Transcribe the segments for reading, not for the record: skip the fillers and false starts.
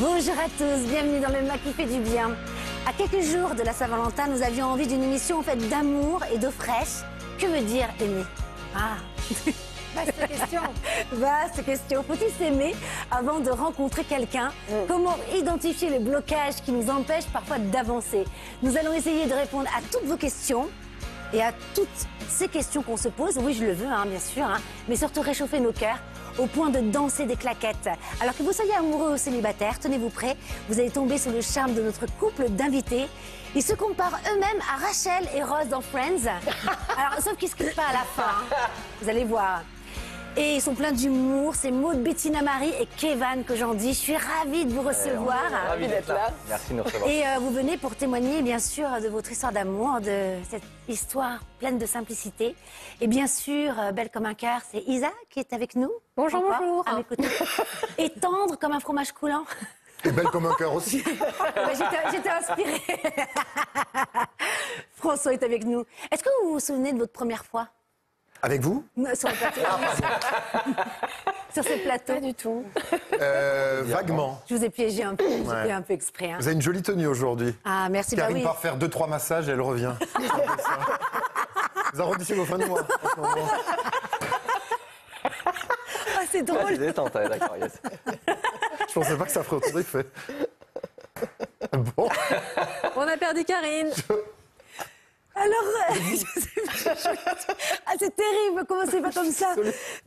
Bonjour à tous, bienvenue dans le MAC qui fait du bien. À quelques jours de la Saint-Valentin, nous avions envie d'une émission faite d'amour et d'eau fraîche. Que veut dire aimer? Ah, vaste question. Vaste question. Faut-il s'aimer avant de rencontrer quelqu'un? Comment identifier les blocages qui nous empêchent parfois d'avancer? Nous allons essayer de répondre à toutes vos questions et à toutes ces questions qu'on se pose. Oui, je le veux, bien sûr, mais surtout réchauffer nos cœurs au point de danser des claquettes. Alors que vous soyez amoureux ou célibataire, tenez-vous prêts, vous allez tomber sous le charme de notre couple d'invités. Ils se comparent eux-mêmes à Rachel et Ross dans Friends. Alors, sauf qu'ils ne se quittent pas à la fin, vous allez voir. Et ils sont pleins d'humour, c'est Maud, Bettina Marie et Kevin que j'en dis. Je suis ravie de vous recevoir. Ravi d'être là. Merci de nous recevoir. Et vous venez pour témoigner, bien sûr, de votre histoire d'amour, de cette histoire pleine de simplicité. Et bien sûr, belle comme un cœur, c'est Isa qui est avec nous. Bonjour, Encore, bonjour. à mes côtés. Et tendre comme un fromage coulant. Et belle comme un cœur aussi. J'étais inspirée. François est avec nous. Est-ce que vous vous souvenez de votre première fois? Avec vous? Sur le plateau. Sur ce plateau? Pas du tout. Vaguement. Je vous ai piégé un peu, j'ai fait un peu exprès. Vous avez une jolie tenue aujourd'hui. Ah, merci. Karine bah oui. part faire 2-3 massages et elle revient. Vous arrondissez vos fins de mois. En ce moment. Ah, c'est drôle. C'est détente, d'accord, yes. Je pensais pas que ça ferait autant d'effet. Bon. On a perdu Karine. Alors, c'est terrible, commencez pas comme ça.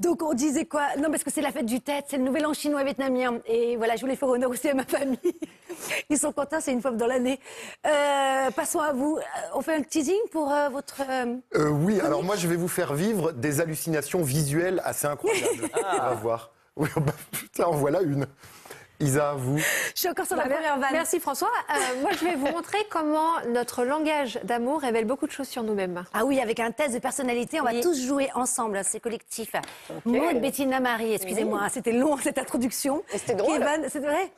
Donc on disait quoi? Non, parce que c'est la fête du Tet, c'est le nouvel an chinois vietnamien. Et voilà, je voulais faire honneur aussi à ma famille. Ils sont contents, c'est une fois dans l'année. Passons à vous. On fait un teasing pour votre... Oui, alors moi je vais vous faire vivre des hallucinations visuelles assez incroyables. On va voir. Oui, bah, putain, en voilà une. Isa, vous? Je suis encore sur la première vanne. Merci François. Moi, je vais vous montrer comment notre langage d'amour révèle beaucoup de choses sur nous-mêmes. Ah oui, avec un test de personnalité, on va tous jouer ensemble, c'est collectif. Maud, Bettina Marie, excusez-moi, c'était long cette introduction. C'était drôle. Kevin, c'est vrai,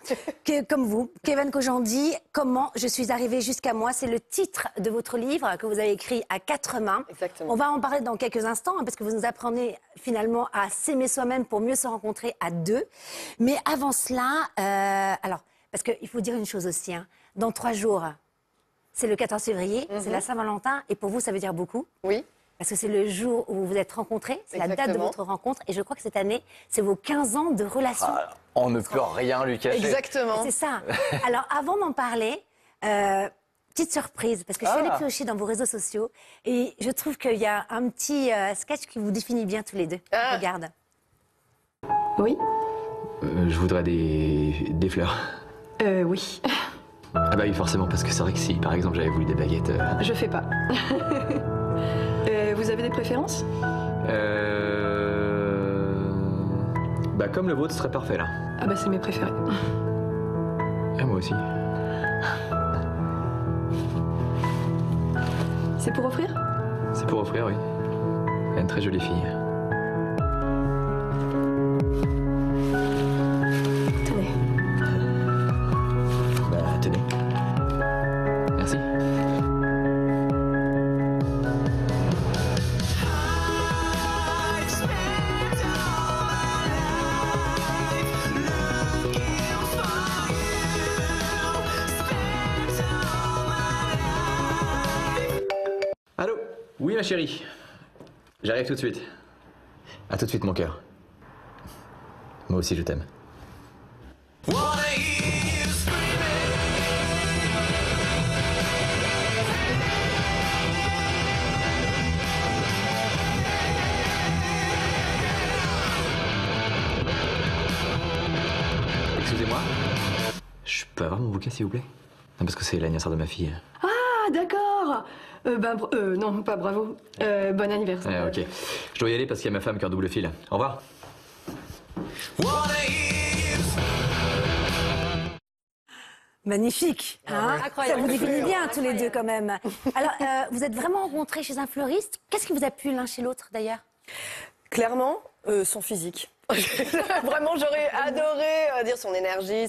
comme vous. Kevin Kojandi, comment je suis arrivée jusqu'à moi, c'est le titre de votre livre que vous avez écrit à 4 mains. Exactement. On va en parler dans quelques instants, parce que vous nous apprenez finalement à s'aimer soi-même pour mieux se rencontrer à deux. Mais avant cela, alors, parce qu'il faut dire une chose aussi, dans 3 jours, c'est le 14 février, c'est la Saint-Valentin, et pour vous, ça veut dire beaucoup. Oui. Parce que c'est le jour où vous vous êtes rencontrés, c'est la date de Exactement. votre rencontre, et je crois que cette année, c'est vos 15 ans de relation. Ah, on ne peut rien lui cacher. Exactement. C'est ça. Alors, avant d'en parler, petite surprise, parce que je suis allée piocher dans vos réseaux sociaux, et je trouve qu'il y a un petit sketch qui vous définit bien tous les deux. Ah. Regarde. Oui, Je voudrais des fleurs. oui. Ah bah oui, forcément, parce que c'est vrai que si, par exemple, j'avais voulu des baguettes... Je fais pas. Vous avez des préférences? Bah comme le vôtre, ce serait parfait, là. Ah bah c'est mes préférés. Et moi aussi. C'est pour offrir? C'est pour offrir, oui. Elle est une très jolie fille. Tenez. Bah, tenez. Merci. Allô? Oui, ma chérie. J'arrive tout de suite. À tout de suite, mon cœur. Moi aussi, je t'aime. Excusez-moi. Je peux avoir mon bouquet, s'il vous plaît? Non, parce que c'est l'anniversaire de ma fille. Ah d'accord. Non, pas bravo. Bon anniversaire. Ok. Je dois y aller parce qu'il y a ma femme qui a un double fil. Au revoir. Magnifique, Incroyable. Ça vous définit bien tous les deux quand même. Alors, vous êtes vraiment rencontrés chez un fleuriste. Qu'est-ce qui vous a plu l'un chez l'autre d'ailleurs? Clairement, son physique. Vraiment, j'aurais adoré dire son énergie,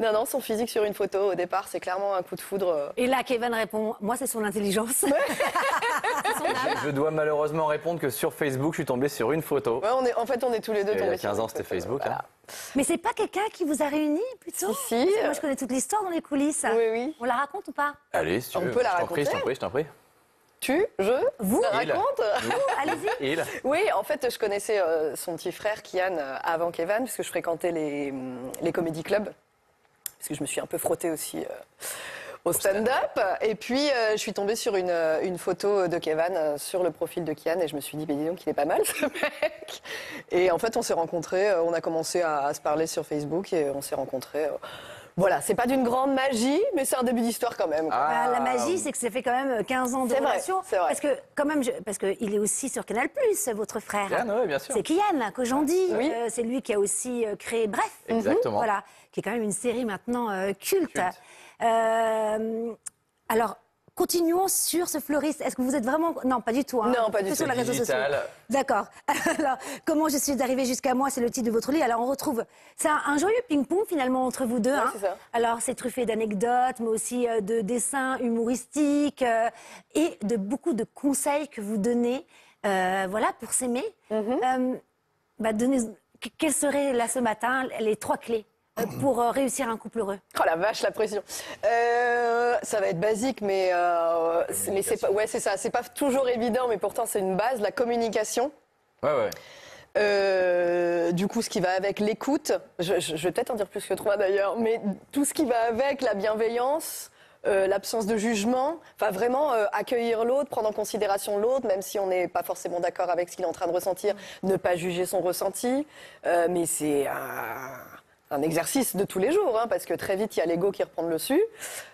non, son physique sur une photo. Au départ, c'est clairement un coup de foudre. Et là, Kevin répond, moi, c'est son intelligence. C'est son Je dois malheureusement répondre que sur Facebook, je suis tombé sur une photo. Ouais, en fait, on est tous les deux Il y tombés a 15 ans, c'était Facebook. Voilà. Hein. Mais c'est pas quelqu'un qui vous a réunis plutôt? Si, Parce que moi, je connais toute l'histoire dans les coulisses. Oui, oui. On la raconte ou pas? Allez, si tu On veux. peut la Je t'en prie, raconter. je t'en prie. Vous? la Il. raconte Allez-y. Il. Oui, en fait, je connaissais son petit frère, Kian, avant Kevin, puisque je fréquentais les comédie clubs. Parce que je me suis un peu frottée aussi au stand-up. Et puis, je suis tombée sur une photo de Kevin sur le profil de Kian. Et je me suis dit, dis donc, il est pas mal, ce mec. Et en fait, on s'est rencontrés. On a commencé à se parler sur Facebook. Et on s'est rencontrés. Voilà, c'est pas d'une grande magie, mais c'est un début d'histoire quand même. Ah. Bah, la magie, c'est que ça fait quand même 15 ans de C'est vrai, relation. c'est vrai. Parce que, quand même, parce qu'il est aussi sur Canal+, votre frère. Kian, oui, bien sûr. C'est Kian qu'aujourd'hui. Oui. C'est lui qui a aussi créé Bref. Exactement. Voilà, qui est quand même une série maintenant culte. Culte. Alors, continuons sur ce fleuriste. Est-ce que vous êtes vraiment... Non, pas du tout. Hein. Non, pas du Que tout. sur les réseaux sociaux. Digital. D'accord. Alors, comment je suis arrivée jusqu'à moi, c'est le titre de votre livre. Alors, on retrouve... C'est un joyeux ping-pong, finalement, entre vous deux. Ouais, hein. c'est ça. Alors, c'est truffé d'anecdotes, mais aussi de dessins humoristiques et de beaucoup de conseils que vous donnez, voilà, pour s'aimer. Quelles seraient, là, ce matin, les 3 clés pour réussir un couple heureux? Oh la vache, la pression. Ça va être basique, mais c'est pas, ouais, c'est ça. C'est pas toujours évident, mais pourtant c'est une base, la communication. Ouais. Du coup, ce qui va avec l'écoute, je vais peut-être en dire plus que 3 d'ailleurs, mais tout ce qui va avec la bienveillance, l'absence de jugement, enfin vraiment accueillir l'autre, prendre en considération l'autre, même si on n'est pas forcément d'accord avec ce qu'il est en train de ressentir, ne pas juger son ressenti, mais c'est un exercice de tous les jours, hein, parce que très vite, il y a l'ego qui reprend le dessus.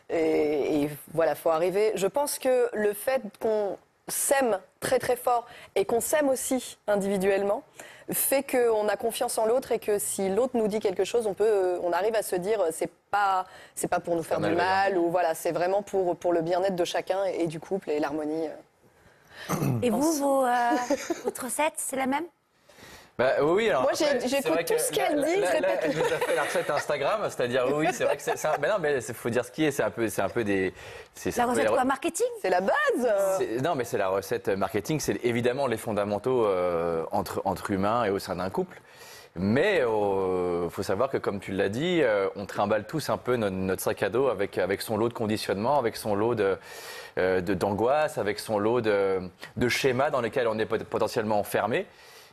Et voilà, faut arriver. Je pense que le fait qu'on s'aime très très fort et qu'on s'aime aussi individuellement fait qu'on a confiance en l'autre et que si l'autre nous dit quelque chose, on arrive à se dire c'est pas pour nous faire du mal, ou voilà, c'est vraiment pour le bien-être de chacun et du couple et l'harmonie. Et vous, votre recette, c'est la même? Bah, oui, alors. Moi, après, j'écoute c'est vrai tout que ce qu'elle dit, je là, répète. elle nous a fait la recette Instagram, c'est-à-dire, oui, c'est vrai que c'est un. Mais non, mais il faut dire ce qui est, c'est un peu des. La recette quoi, marketing? C'est la base. Non, mais c'est la recette marketing, c'est évidemment les fondamentaux entre humains et au sein d'un couple. Mais il faut savoir que, comme tu l'as dit, on trimballe tous un peu notre sac à dos avec son lot de conditionnement, avec son lot d'angoisse, avec son lot de schémas dans lesquels on est potentiellement enfermé.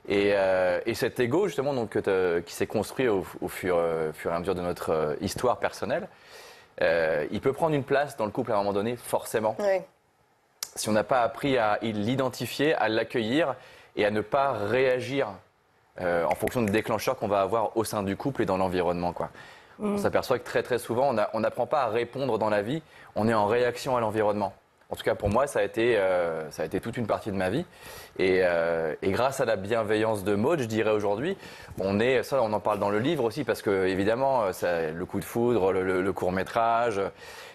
Et cet ego, justement, donc, qui s'est construit au fur et à mesure de notre histoire personnelle, il peut prendre une place dans le couple à un moment donné, forcément. Oui. Si on n'a pas appris à l'identifier, à l'accueillir et à ne pas réagir en fonction des déclencheurs qu'on va avoir au sein du couple et dans l'environnement, quoi. On s'aperçoit que très très souvent, on n'apprend pas à répondre dans la vie, on est en réaction à l'environnement. En tout cas, pour moi, ça a été toute une partie de ma vie. Et grâce à la bienveillance de Maud, je dirais aujourd'hui, on en parle dans le livre aussi, parce que évidemment, le coup de foudre, le court-métrage,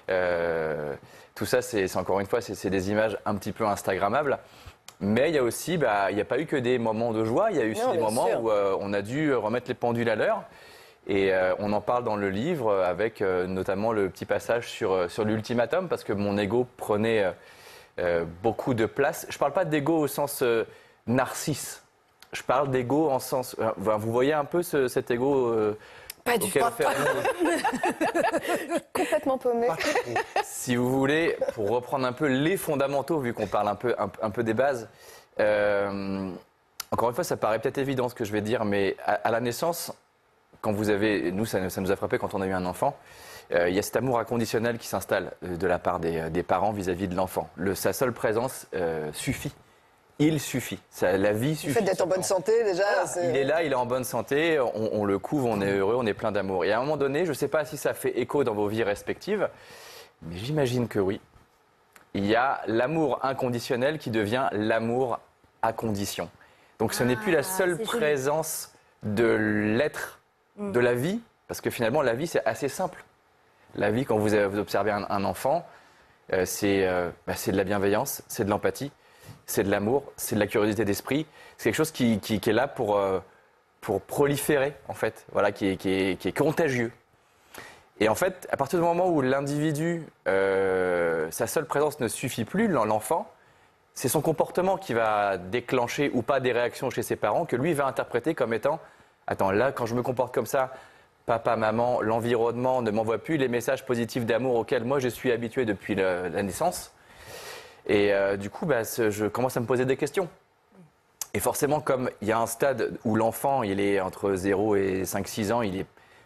tout ça, c'est encore une fois, c'est des images un petit peu instagrammables. Mais il y a aussi, il n'y a pas eu que des moments de joie, il y a eu aussi des moments où on a dû remettre les pendules à l'heure. Et on en parle dans le livre avec notamment le petit passage sur l'ultimatum, parce que mon ego prenait beaucoup de place. Je ne parle pas d'ego au sens narcisse, je parle d'ego en sens... vous voyez un peu cet ego Pas du tout. Complètement paumé. Si vous voulez, pour reprendre un peu les fondamentaux, vu qu'on parle un peu des bases, encore une fois, ça paraît peut-être évident ce que je vais dire, mais à la naissance, quand vous avez... Nous, ça nous a frappé quand on a eu un enfant. Il y a cet amour inconditionnel qui s'installe de la part des parents vis-à-vis de l'enfant. Sa seule présence suffit. Il suffit. La vie suffit. Le fait d'être en bonne santé, déjà. Voilà. Il est là, il est en bonne santé, on le couvre, on est heureux, on est plein d'amour. Et à un moment donné, je ne sais pas si ça fait écho dans vos vies respectives, mais j'imagine que oui. Il y a l'amour inconditionnel qui devient l'amour à condition. Donc ce n'est plus la seule présence de l'être, de la vie, parce que finalement la vie c'est assez simple. La vie, quand vous observez un enfant, c'est de la bienveillance, c'est de l'empathie, c'est de l'amour, c'est de la curiosité d'esprit. C'est quelque chose qui est là pour proliférer, en fait, voilà, qui est contagieux. Et en fait, à partir du moment où l'individu, sa seule présence ne suffit plus, l'enfant, c'est son comportement qui va déclencher ou pas des réactions chez ses parents que lui va interpréter comme étant « Attends, là, quand je me comporte comme ça, papa, maman, l'environnement ne m'envoie plus les messages positifs d'amour auxquels moi je suis habitué depuis la naissance. » Et du coup, je commence à me poser des questions. Et forcément, comme il y a un stade où l'enfant, il est entre 0 et 5-6 ans,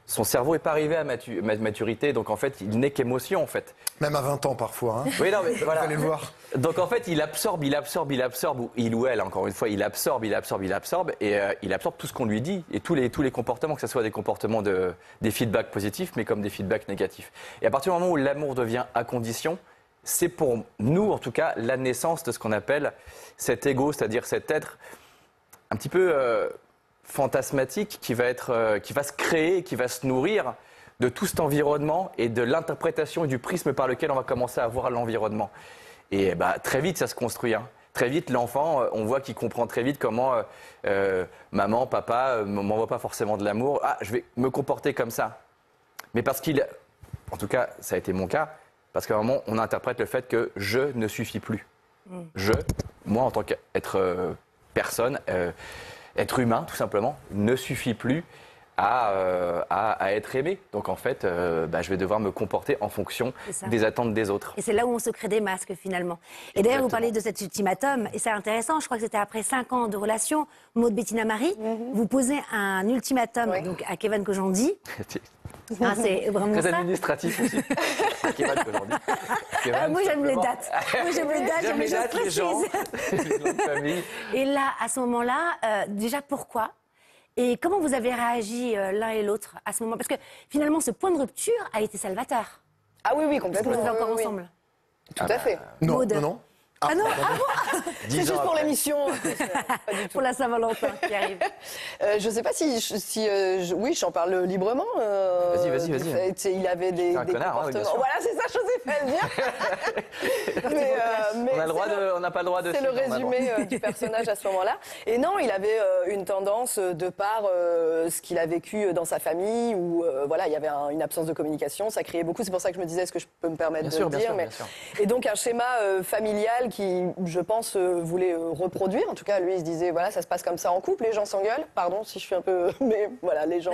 son cerveau n'est pas arrivé à maturité, donc en fait, il n'est qu'émotion en fait. Même à 20 ans parfois. Hein. Oui, non, mais voilà. Vous allez le voir. Donc en fait, il absorbe, ou il ou elle, encore une fois, il absorbe, et il absorbe tout ce qu'on lui dit, et tous les comportements, que ce soit des comportements des feedbacks positifs, mais comme des feedbacks négatifs. Et à partir du moment où l'amour devient à condition, c'est pour nous, en tout cas, la naissance de ce qu'on appelle cet ego, c'est-à-dire cet être un petit peu fantasmatique qui va se créer, qui va se nourrir de tout cet environnement et de l'interprétation et du prisme par lequel on va commencer à voir l'environnement. Et très vite, ça se construit. Hein. Très vite, l'enfant, on voit qu'il comprend très vite comment maman, papa ne m'envoient pas forcément de l'amour. Ah, je vais me comporter comme ça. Mais parce en tout cas, ça a été mon cas, parce qu'à un moment, on interprète le fait que je ne suffis plus. Moi, en tant qu'être personne, être humain, tout simplement, ne suffit plus à être aimé. Donc en fait, je vais devoir me comporter en fonction des attentes des autres. Et c'est là où on se crée des masques finalement. Et d'ailleurs, vous parlez de cet ultimatum, et c'est intéressant, je crois que c'était après 5 ans de relation, Maud Bettina Marie, vous posez un ultimatum donc, à Kevin Kojandi. C'est vraiment très ça. Administratif aussi. Kevin Kojandi. Moi j'aime les dates. J'aime les choses les gens, précises. les gens de famille. Et là, à ce moment-là, déjà pourquoi ? Et comment vous avez réagi l'un et l'autre à ce moment ? Parce que finalement, ce point de rupture a été salvateur. Ah oui, Parce que complètement. vous êtes encore Oui, oui. ensemble. Tout à fait. Non, Maud. non. Ah non, C'est juste pour l'émission. Pas du tout. pour la Saint-Valentin qui arrive. Je sais pas oui, j'en parle librement. Vas-y. Il avait des connard, hein, bien comportements. sûr. Voilà, c'est ça, je sais pas le dire. On n'a pas le droit de. C'est le résumé du personnage à ce moment-là. Et non, il avait une tendance de par ce qu'il a vécu dans sa famille, où il y avait une absence de communication, ça criait beaucoup. C'est pour ça que je me disais, est-ce que je peux me permettre de le dire, bien sûr. Et donc un schéma familial qui, je pense, voulait reproduire. En tout cas, lui, il se disait, voilà, ça se passe comme ça en couple, les gens s'engueulent. Pardon si je suis un peu... Mais voilà, les gens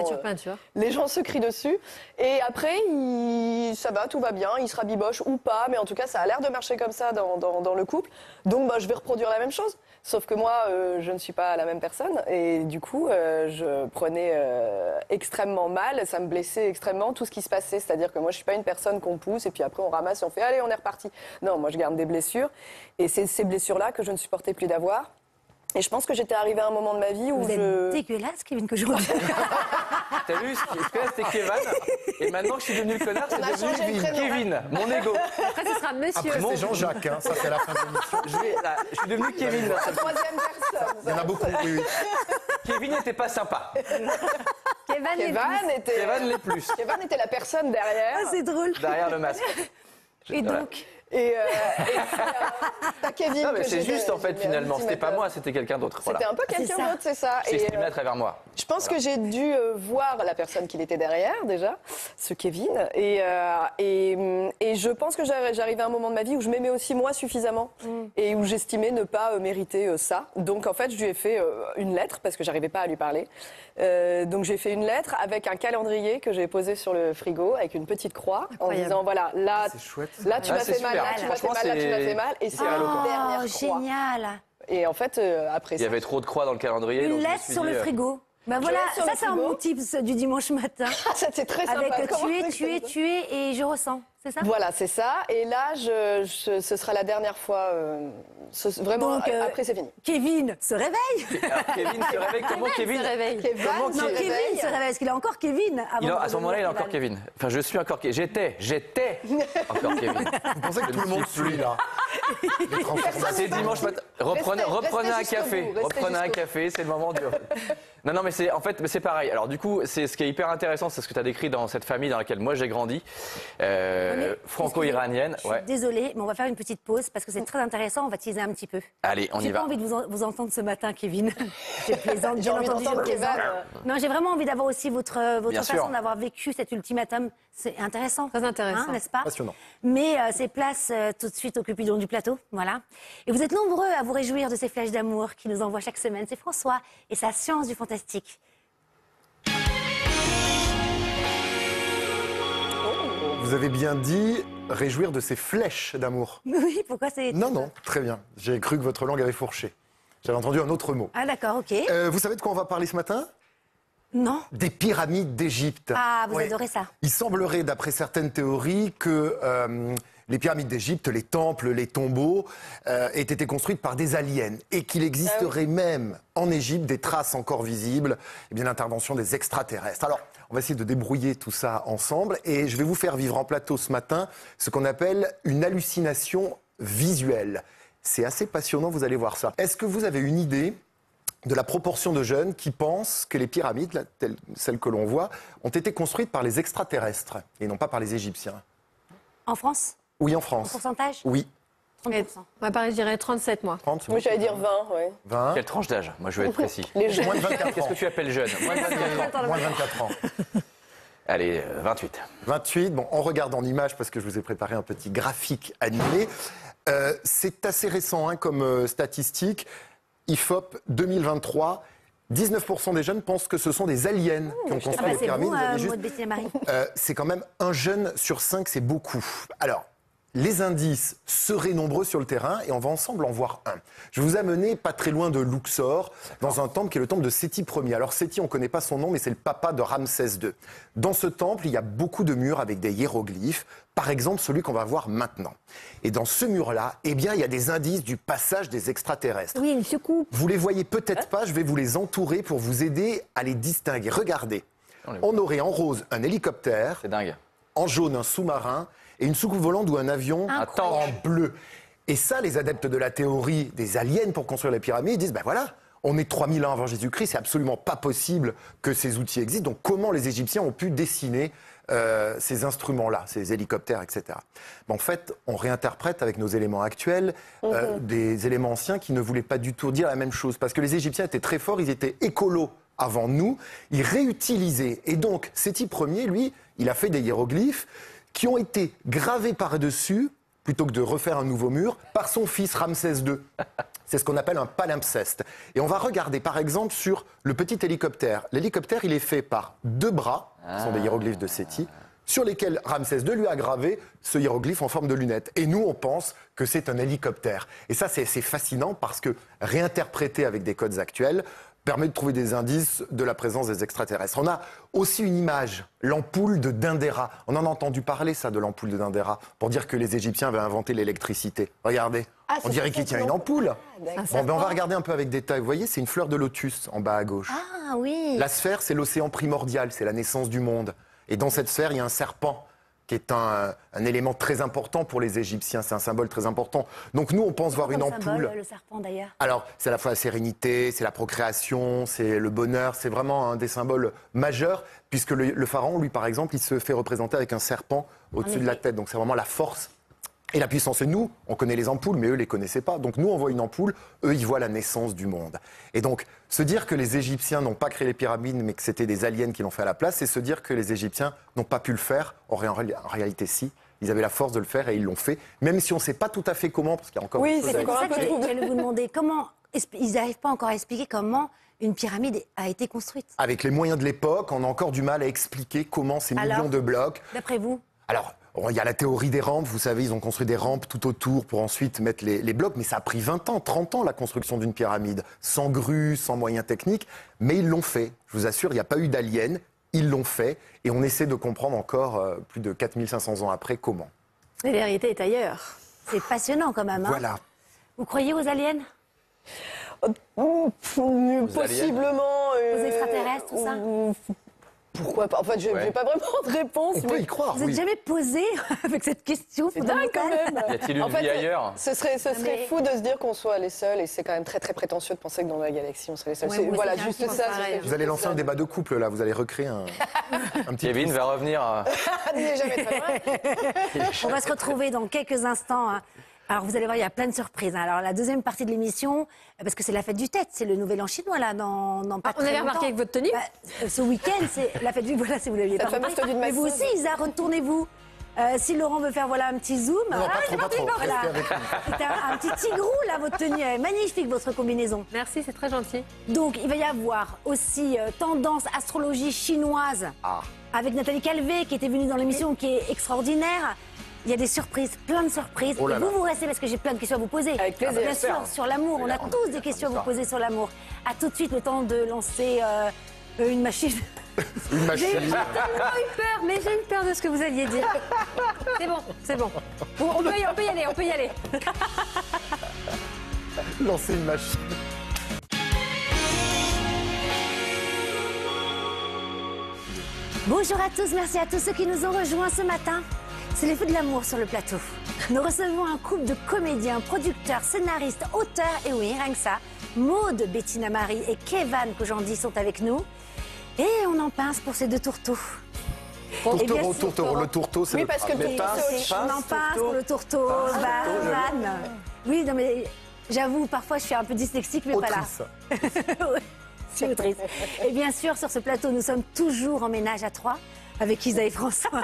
se crient dessus. Et après, ça va, tout va bien, il se rabiboche ou pas, mais en tout cas, ça a l'air de marcher comme ça dans le couple. Donc, je vais reproduire la même chose. Sauf que moi, je ne suis pas la même personne. Et du coup, je prenais extrêmement mal, ça me blessait extrêmement tout ce qui se passait. C'est-à-dire que moi, je ne suis pas une personne qu'on pousse et puis après, on ramasse et on fait « Allez, on est reparti ». Non, moi, je garde des blessures. Et c'est ces blessures-là que je ne supportais plus d'avoir. Et je pense que j'étais arrivée à un moment de ma vie où Vous êtes dégueulasse, Kevin Kojandi. T'as vu, ce que c'était Kevin, et maintenant que je suis devenu le connard, c'est On a changé devenu le prénom. Kevin, mon ego. Après, ce sera monsieur. Après, c'est Jean-Jacques, hein, ça c'est la fin de l'émission. Je suis devenu Kevin. La troisième personne. Il y en a beaucoup, oui. Kevin n'était pas sympa. Kevin était la personne derrière. Ah, c'est drôle. Derrière le masque. Et donc Et t'as Kevin. Non, mais que c'est j'ai- juste en fait j'ai mis finalement. un C'était pas ultimatum. moi, c'était quelqu'un d'autre. C'était Voilà. un peu quelqu'un C'est ça. d'autre, c'est ça. C'est Et, exprimé à travers moi. je pense que j'ai dû voir la personne qu'il était derrière, déjà, ce Kevin. Et je pense que j'arrivais à un moment de ma vie où je m'aimais aussi moi suffisamment et où j'estimais ne pas mériter ça. Donc en fait, je lui ai fait une lettre parce que j'arrivais pas à lui parler. Donc j'ai fait une lettre avec un calendrier que j'ai posé sur le frigo avec une petite croix en disant voilà, là, C'est chouette. là tu Ah, m'as c'est fait mal, super. là tu m'as fait Franchement, mal, là tu m'as c'est- fait mal. Et c'est la éloquent. dernière Oh, croix. génial. Et en fait, après Il ça... y avait trop de croix dans le calendrier. donc Une je me lettre suis sur dit, le frigo. Ben voilà, lettre sur ça le c'est un frigo. bon tips du dimanche matin. Ça, c'est très sympa. Avec Comment tuer, c'est tuer, comme ça tuer et je ressens. C'est ça? Voilà, c'est ça. Et là, ce sera la dernière fois. Vraiment, Donc, après, c'est fini. Kevin se réveille. Alors, Kevin se réveille. Comment Kevin Kevin Comment se Non, Kevin- Kevin se réveille. Est-ce qu'il est encore Kevin À ce moment-là, il est encore Kevin. Enfin, je suis encore Kevin. J'étais encore Kevin. Vous pensez que tout le monde suit là Les transformations. C'est dimanche matin. Reprenez Restez un jusqu'au café. bout, restez Reprenez un jusqu'au café, c'est le moment du. Non, mais c'est pareil. Alors du coup, c'est ce qui est hyper intéressant, c'est ce que tu as décrit dans cette famille dans laquelle moi j'ai grandi. franco-iranienne. Je suis désolée, mais on va faire une petite pause parce que c'est très intéressant. On va teaser un petit peu. Allez, on y J'ai va. pas envie de vous entendre ce matin, Kevin. Je plaisante, J'ai bien envie entendu, d'entendre je plaisante. Kevin. Non, j'ai vraiment envie d'avoir aussi votre Bien façon sûr. d'avoir vécu cet ultimatum. C'est intéressant. Très intéressant. N'est-ce pas? Passionnant. Mais c'est place tout de suite au Cupidon du plateau. Voilà. Et vous êtes nombreux à vous réjouir de ces flèches d'amour qui nous envoient chaque semaine. C'est François et sa science du fantastique. Vous avez bien dit réjouir de ces flèches d'amour. Oui, pourquoi c'est... Non, non, très bien. J'ai cru que votre langue avait fourché. J'avais entendu un autre mot. Ah d'accord, ok. Vous savez de quoi on va parler ce matin? Non. Des pyramides d'Égypte. Ah, vous Ouais. adorez ça. Il semblerait, d'après certaines théories, que les pyramides d'Égypte, les temples, les tombeaux, aient été construites par des aliens et qu'il existerait même en Égypte des traces encore visibles d'intervention des extraterrestres. Alors, on va essayer de débrouiller tout ça ensemble et je vais vous faire vivre en plateau ce matin ce qu'on appelle une hallucination visuelle. C'est assez passionnant, vous allez voir ça. Est-ce que vous avez une idée de la proportion de jeunes qui pensent que les pyramides, là, celles que l'on voit, ont été construites par les extraterrestres et non pas par les Égyptiens? En France? Oui, en En France. pourcentage? Oui. 30%. Moi, pareil, je dirais 37, moi. 30, Moi, j'allais dire 20, ouais. 20. Quelle tranche d'âge? Moi, je veux être précis. Les jeunes. Moins de 24 Qu'est-ce ans. que tu appelles jeune? Moins de 24 ans. Moins de 24 ans. Allez, 28. 28. Bon, on regarde en image parce que je vous ai préparé un petit graphique animé. C'est assez récent hein, comme statistique. IFOP 2023. 19% des jeunes pensent que ce sont des aliens qui ont construit Ah bah les c'est pyramides. vous, Vous avez juste- Maud Betty-Marie. c'est quand même un jeune sur 5, c'est beaucoup. Alors, les indices seraient nombreux sur le terrain et on va ensemble en voir un. Je vous ai amené pas très loin de Luxor, dans un temple qui est le temple de Séti Ier. Alors Séti, on ne connaît pas son nom, mais c'est le papa de Ramsès II. Dans ce temple, il y a beaucoup de murs avec des hiéroglyphes, par exemple celui qu'on va voir maintenant. Et dans ce mur-là, eh bien, il y a des indices du passage des extraterrestres. Oui, il se coupe. Vous les voyez peut-être pas, je vais vous les entourer pour vous aider à les distinguer. Regardez, on aurait en rose un hélicoptère, C'est dingue. en jaune un sous-marin et une soucoupe volante ou un avion en bleu. Et ça, les adeptes de la théorie des aliens pour construire les pyramides disent, ben voilà, on est 3000 ans avant Jésus-Christ, c'est absolument pas possible que ces outils existent. Donc comment les Égyptiens ont pu dessiner ces instruments-là, ces hélicoptères, etc. Mais en fait, on réinterprète avec nos éléments actuels des éléments anciens qui ne voulaient pas du tout dire la même chose. Parce que les Égyptiens étaient très forts, ils étaient écolos avant nous, ils réutilisaient. Et donc, Séti Ier, lui, il a fait des hiéroglyphes qui ont été gravés par-dessus, plutôt que de refaire un nouveau mur, par son fils Ramsès II. C'est ce qu'on appelle un palimpseste. Et on va regarder par exemple sur le petit hélicoptère. L'hélicoptère, il est fait par 2 bras, ce sont des hiéroglyphes de Séti, sur lesquels Ramsès II lui a gravé ce hiéroglyphe en forme de lunette. Et nous, on pense que c'est un hélicoptère. Et ça, c'est fascinant parce que réinterprété avec des codes actuels, permet de trouver des indices de la présence des extraterrestres. On a aussi une image, l'ampoule de Dendera. On en a entendu parler, ça, de l'ampoule de Dendera, pour dire que les Égyptiens avaient inventé l'électricité. Regardez, on dirait qu'il tient une ampoule. Bon, ben on va regarder un peu avec détail. Vous voyez, c'est une fleur de lotus en bas à gauche. Ah oui. La sphère, c'est l'océan primordial, c'est la naissance du monde. Et dans cette sphère, il y a un serpent, qui est un élément très important pour les Égyptiens. C'est un symbole très important. Donc nous, on pense voir une Comme ampoule. symbole, le serpent d'ailleurs. Alors, c'est à la fois la sérénité, c'est la procréation, c'est le bonheur, c'est vraiment un des symboles majeurs, puisque le pharaon, lui, par exemple, il se fait représenter avec un serpent au-dessus de la tête. Donc c'est vraiment la force et la puissance. Et nous, on connaît les ampoules, mais eux ne les connaissaient pas. Donc nous, on voit une ampoule, eux, ils voient la naissance du monde. Et donc, se dire que les Égyptiens n'ont pas créé les pyramides, mais que c'était des aliens qui l'ont fait à la place, c'est se dire que les Égyptiens n'ont pas pu le faire. En réalité, si. Ils avaient la force de le faire et ils l'ont fait, même si on ne sait pas tout à fait comment, parce qu'il y a encore Oui, des choses c'est à encore C'est un ça peu que trouble. j'allais vous demander. Comment ils n'arrivent pas encore à expliquer comment une pyramide a été construite. Avec les moyens de l'époque, on a encore du mal à expliquer comment ces Alors millions de blocs. D'après vous? Alors, il y a la théorie des rampes, vous savez, ils ont construit des rampes tout autour pour ensuite mettre les blocs, mais ça a pris 20 ans, 30 ans la construction d'une pyramide, sans grue, sans moyens techniques, mais ils l'ont fait. Je vous assure, il n'y a pas eu d'aliens, ils l'ont fait, et on essaie de comprendre encore, plus de 4500 ans après, comment. La vérité est ailleurs. C'est passionnant quand même. Hein. Voilà. Vous croyez aux aliens? Possiblement. Aux extraterrestres, tout ça? pourquoi pas? En fait, j'ai pas vraiment de réponse. On peut y croire, Vous n'êtes oui. jamais posé avec cette question C'est dingue quand fondamentale. même. Y a-t-il une En fait, vie ailleurs? Ce serait mais- fou de se dire qu'on soit les seuls, et c'est quand même très très prétentieux de penser que dans la galaxie on serait les seuls. Ouais, C'est- moi aussi, voilà, j'ai un juste petit peu ça. pareil. c'est Vous allez juste lancer ça. un débat de couple, là. Vous allez recréer un petit Kevin twist. va revenir. Ah, n'est jamais très loin. On va se retrouver dans quelques instants. Hein. Alors, vous allez voir, il y a plein de surprises. Hein. Alors, la deuxième partie de l'émission, parce que c'est la fête du Tet, c'est le nouvel an chinois, là, dans pas On très avait remarqué longtemps. avec votre tenue. Ce week-end, c'est la fête du... Voilà, si vous l'aviez Cette pas fameuse remarqué. tenue de Mais vous masseuse. aussi, Isa, retournez-vous. Si Laurent veut faire voilà, un petit zoom. Non, pas trop, pas trop. Voilà. Restez avec nous. C'est un petit tigrou, là, votre tenue. Elle est magnifique, votre combinaison. Merci, c'est très gentil. Donc, il va y avoir aussi tendance astrologie chinoise avec Nathalie Calvé qui était venue dans l'émission, qui est extraordinaire. Il y a des surprises, plein de surprises. Oh là Et là. vous restez parce que j'ai plein de questions à vous poser. Avec plaisir. Bien sûr, sur l'amour. On a tous des questions à vous poser sur l'amour. À tout de suite, le temps de lancer une machine. Une J'ai machine. tellement eu peur, mais j'ai eu peur de ce que vous alliez dire. C'est bon, c'est bon. On peut y aller, on peut y aller. Lancer une machine. Bonjour à tous, merci à tous ceux qui nous ont rejoints ce matin. C'est les feux de l'amour sur le plateau. Nous recevons un couple de comédiens, producteurs, scénaristes, auteurs, et oui, rien que ça. Maude, Bettina Marie et Kevan Kojandi sont avec nous. Et on en pince pour ces deux tourteaux. Et bien Tourtereau, sûr, tourtereau. Le tourteau, c'est Oui, le parce que principe. On en pince pour le tourteau, Van. Oui, non mais j'avoue, parfois je suis un peu dyslexique, mais pas là. Autrice. C'est autrice. Et bien sûr, sur ce plateau, nous sommes toujours en ménage à trois avec Isa et François.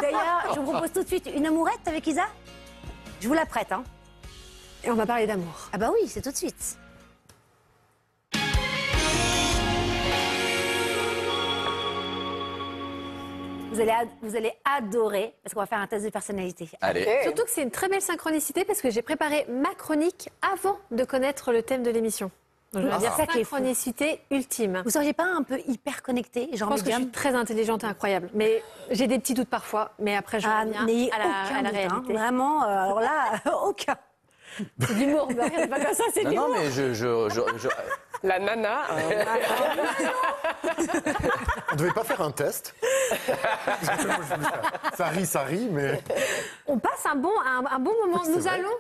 D'ailleurs, je vous propose tout de suite une amourette avec Isa. Je vous la prête, hein. Et on va parler d'amour. Ah bah oui, c'est tout de suite. Vous allez adorer, parce qu'on va faire un test de personnalité. Allez. Ok. Surtout que c'est une très belle synchronicité parce que j'ai préparé ma chronique avant de connaître le thème de l'émission. Donc, je vais dire ça qui est fou. synchronicité ultime. Vous seriez pas un peu hyper connecté, Je genre pense que je médium suis très intelligente et incroyable. Mais j'ai des petits doutes parfois. Mais après, je reviens n'ayez à la aucun doute, hein. réalité. Vraiment, alors là, aucun. C'est de l'humour, mais regardez pas comme ça, c'est de Non, l'humour. non, mais je- La nana. On devait pas faire un test. Ça rit, mais... On passe un bon moment. C'est Nous vrai. allons,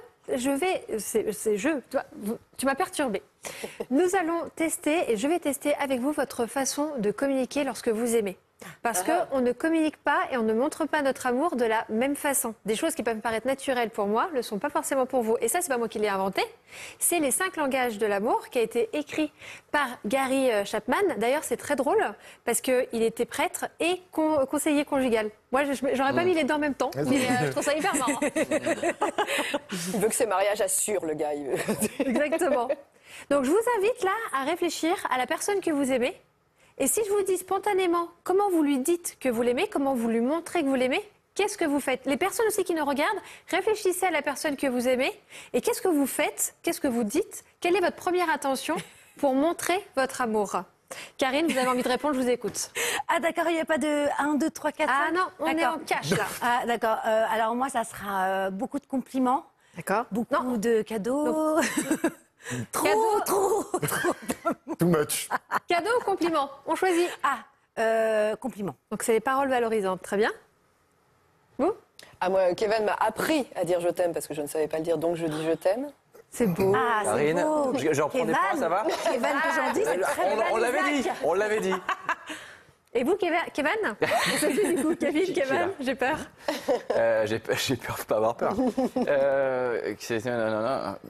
tu m'as perturbée. Nous allons tester, et je vais tester avec vous votre façon de communiquer lorsque vous aimez. Parce qu'on ne communique pas et on ne montre pas notre amour de la même façon. Des choses qui peuvent me paraître naturelles pour moi ne le sont pas forcément pour vous. Et ça, c'est pas moi qui l'ai inventé. C'est les 5 langages de l'amour qui a été écrit par Gary Chapman. D'ailleurs, c'est très drôle parce qu'il était prêtre et conseiller conjugal. Moi, j'aurais pas mis les deux en même temps, mais je trouve ça hyper marrant. Il veut que ses mariages assurent, le gars. Exactement. Donc, je vous invite là à réfléchir à la personne que vous aimez. Et si je vous dis spontanément comment vous lui dites que vous l'aimez, comment vous lui montrez que vous l'aimez, qu'est-ce que vous faites? Les personnes aussi qui nous regardent, réfléchissez à la personne que vous aimez et qu'est-ce que vous faites? Qu'est-ce que vous dites? Quelle est votre première intention pour montrer votre amour? Karine, vous avez envie de répondre, je vous écoute. Ah d'accord, il n'y a pas de 1, 2, 3, 4, 5. Ah non, on est en cash là. Ah d'accord, alors moi ça sera beaucoup de compliments, D'accord. beaucoup de cadeaux. Cadeau. trop. Too much. Cadeau ou compliment? On choisit. Compliments. Donc c'est les paroles valorisantes, très bien. Vous? Ah, moi, Kevin m'a appris à dire je t'aime parce que je ne savais pas le dire, donc je dis je t'aime. C'est beau. Ah, c'est Karine, beau. je reprends des points, ça va? Kevan Kojandi, c'est très bien. On l'avait dit, on l'avait dit. Et vous, Kevin? C'est qui, du coup, Kevin, Qui Kevin, là j'ai peur. J'ai peur de pas avoir peur.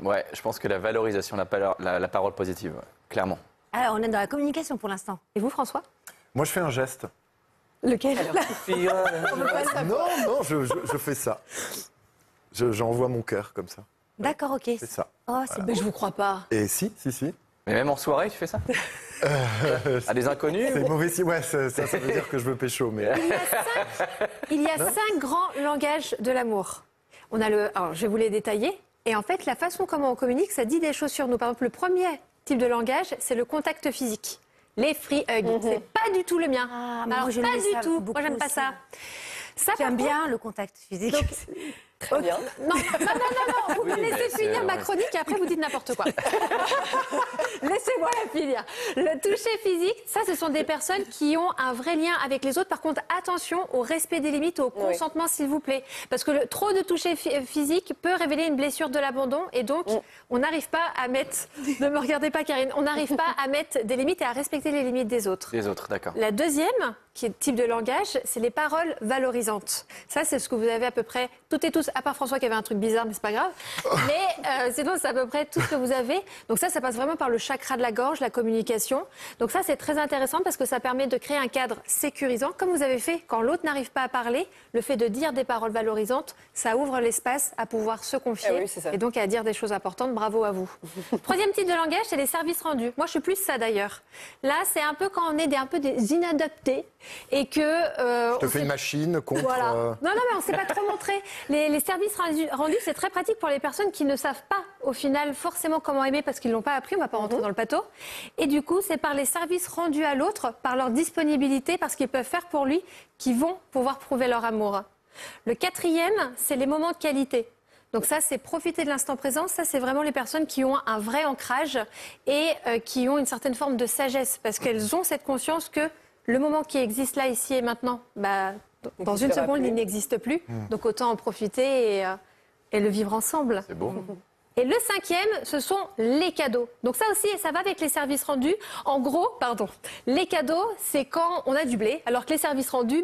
Ouais, je pense que la valorisation, la parole positive, clairement. Alors on est dans la communication pour l'instant. Et vous, François? Moi, je fais un geste. Lequel? Non, je fais ça. J'envoie mon cœur comme ça. D'accord, ok. C'est ça. Oh, c'est beau. Je vous crois pas. Et si. Mais même en soirée, tu fais ça? À des inconnus? C'est mauvais si. Ouais, ça veut dire que je veux pécho, mais... Il y a 5 grands langages de l'amour. On a alors, je vais vous les détailler. Et en fait, la façon comment on communique, ça dit des choses sur nous. Par exemple, le premier type de langage, c'est le contact physique. Les free hugs. C'est pas du tout le mien. Ah, mais alors, moi, j'aime pas ça du tout. beaucoup Moi, j'aime pas aussi. ça. Ça, par J'aime contre, bien le contact physique. Donc, Très bien. Non, vous me laissez finir ma chronique et après vous dites n'importe quoi. Laissez-moi la finir. Le toucher physique, ça, ce sont des personnes qui ont un vrai lien avec les autres. Par contre, attention au respect des limites, au consentement, s'il vous plaît. Parce que trop de toucher physique peut révéler une blessure de l'abandon et donc on n'arrive pas à mettre... Ne me regardez pas, Karine. On n'arrive pas à mettre des limites et à respecter les limites des autres. Des autres, d'accord. La deuxième, qui est type de langage, c'est les paroles valorisantes. Ça, c'est ce que vous avez à peu près toutes et tous, à part François qui avait un truc bizarre, mais c'est pas grave. Mais sinon, c'est à peu près tout ce que vous avez. Donc ça passe vraiment par le chakra de la gorge, la communication. Donc ça, c'est très intéressant parce que ça permet de créer un cadre sécurisant, comme vous avez fait quand l'autre n'arrive pas à parler. Le fait de dire des paroles valorisantes, ça ouvre l'espace à pouvoir se confier et donc à dire des choses importantes. Bravo à vous. Troisième type de langage, c'est les services rendus. Moi, je suis plus ça d'ailleurs. Là, c'est un peu quand on est des inadaptés et que... je te fais une machine contre... Voilà. Non, mais on ne sait pas trop montrer. Les services rendus, c'est très pratique pour les personnes qui ne savent pas, au final, forcément comment aimer parce qu'ils ne l'ont pas appris. On ne va pas rentrer dans le pâteau. Et du coup, c'est par les services rendus à l'autre, par leur disponibilité, par ce qu'ils peuvent faire pour lui, qu'ils vont pouvoir prouver leur amour. Le quatrième, c'est les moments de qualité. Donc ça, c'est profiter de l'instant présent. Ça, c'est vraiment les personnes qui ont un vrai ancrage et qui ont une certaine forme de sagesse parce qu'elles ont cette conscience que le moment qui existe là, ici et maintenant, dans une seconde, il n'existe plus. Donc autant en profiter et le vivre ensemble. C'est beau. Et le cinquième, ce sont les cadeaux. Donc ça aussi, ça va avec les services rendus. En gros, les cadeaux, c'est quand on a du blé, alors que les services rendus,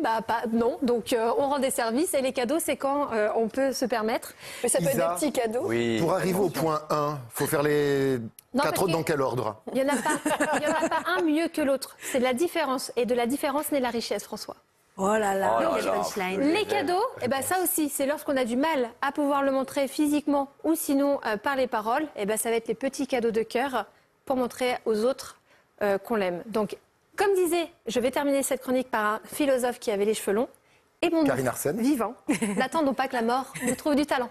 non. Donc on rend des services et les cadeaux, c'est quand on peut se permettre. Mais ça peut être des petits cadeaux. Oui. Pour arriver au point 1, il faut faire les 4 autres dans quel ordre? Il n'y en a pas un mieux que l'autre. C'est de la différence. Et de la différence naît la richesse, François. Oh là là, Oh là quelle là. punchline. Les cadeaux, ça aussi, c'est lorsqu'on a du mal à pouvoir le montrer physiquement ou sinon par les paroles, ça va être les petits cadeaux de cœur pour montrer aux autres qu'on l'aime. Donc, comme disait, je vais terminer cette chronique par un philosophe qui avait les cheveux longs et mon Karine Arsène. vivant. N'attendons pas que la mort nous trouve du talent.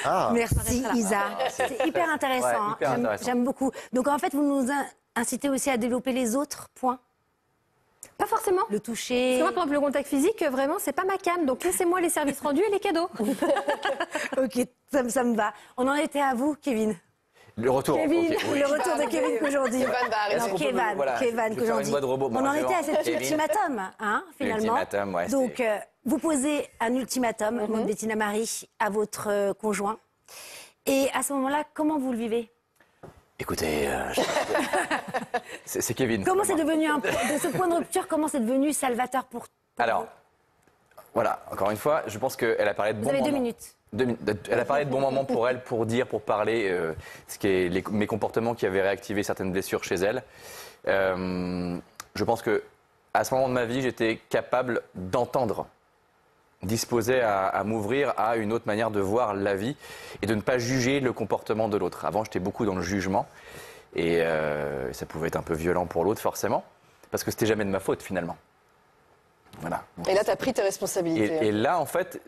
Ah, Merci Isa. C'est hyper intéressant. Ouais, hyper J'aime- intéressant. J'aime beaucoup. Donc en fait, vous nous incitez aussi à développer les autres points. Pas forcément. Le toucher. Parce que moi, par exemple, le contact physique, vraiment, c'est pas ma came. Donc, laissez-moi les services rendus et les cadeaux. Ok, ça me va. On en était à vous, Kevin. Le retour. Kevin, ok, oui. le retour de Kevin qu'aujourd'hui. Kevin va arriver. Est-ce Non, qu'on peut Kevin, voilà, Kevin je vais faire une qu'aujourd'hui. voix de robot. On en Bonjour, était à cet Kevin. ultimatum, finalement. L'ultimatum, ouais, Donc, c'est- vous posez un ultimatum, Bettina Marie, à votre conjoint. Et à ce moment-là, comment vous le vivez? Écoutez, c'est Kevin. Comment c'est devenu de ce point de rupture, comment c'est devenu salvateur pour Alors, voilà, encore une fois, je pense qu'elle a parlé de vous bons avez moments. 2 minutes. Elle a parlé de bons moments pour elle, pour dire, pour parler, ce qui est mes comportements qui avaient réactivé certaines blessures chez elle. Je pense que à ce moment de ma vie, j'étais capable d'entendre, disposé à m'ouvrir à une autre manière de voir la vie et de ne pas juger le comportement de l'autre. Avant, j'étais beaucoup dans le jugement et ça pouvait être un peu violent pour l'autre, forcément, parce que c'était jamais de ma faute finalement. Voilà. Et là, tu as pris tes responsabilités. Et là, en fait,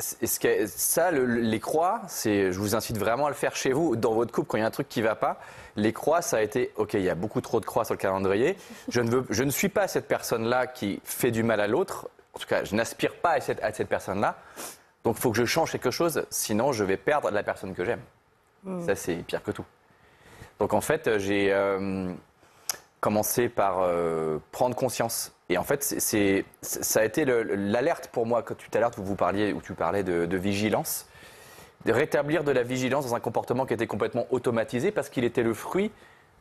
les croix, je vous incite vraiment à le faire chez vous, dans votre couple, quand il y a un truc qui ne va pas. Les croix, ça a été, ok, il y a beaucoup trop de croix sur le calendrier. Je ne suis pas cette personne-là qui fait du mal à l'autre. En tout cas, je n'aspire pas à cette personne-là. Donc, il faut que je change quelque chose, sinon je vais perdre la personne que j'aime. Ça, c'est pire que tout. Donc, en fait, j'ai commencé par prendre conscience. Et en fait, ça a été l'alerte pour moi. Quand tout à l'heure, tu parlais de vigilance. De rétablir de la vigilance dans un comportement qui était complètement automatisé parce qu'il était le fruit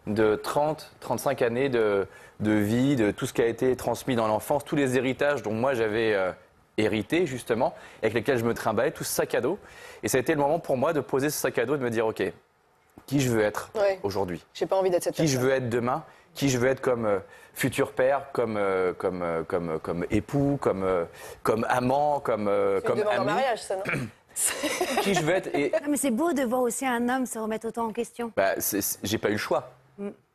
de 35 années de vie, de tout ce qui a été transmis dans l'enfance, tous les héritages dont moi j'avais hérité justement, avec lesquels je me trimballais, tout ce sac à dos. Et ça a été le moment pour moi de poser ce sac à dos et de me dire, ok, qui je veux être aujourd'hui? J'ai pas envie d'être cette Qui personne. je veux être demain? Qui je veux être comme futur père, comme époux, comme amant, comme C'est une demande en ami? mariage, ça, non? Qui je veux être? Et Non, mais c'est beau de voir aussi un homme se remettre autant en question. j'ai pas eu le choix.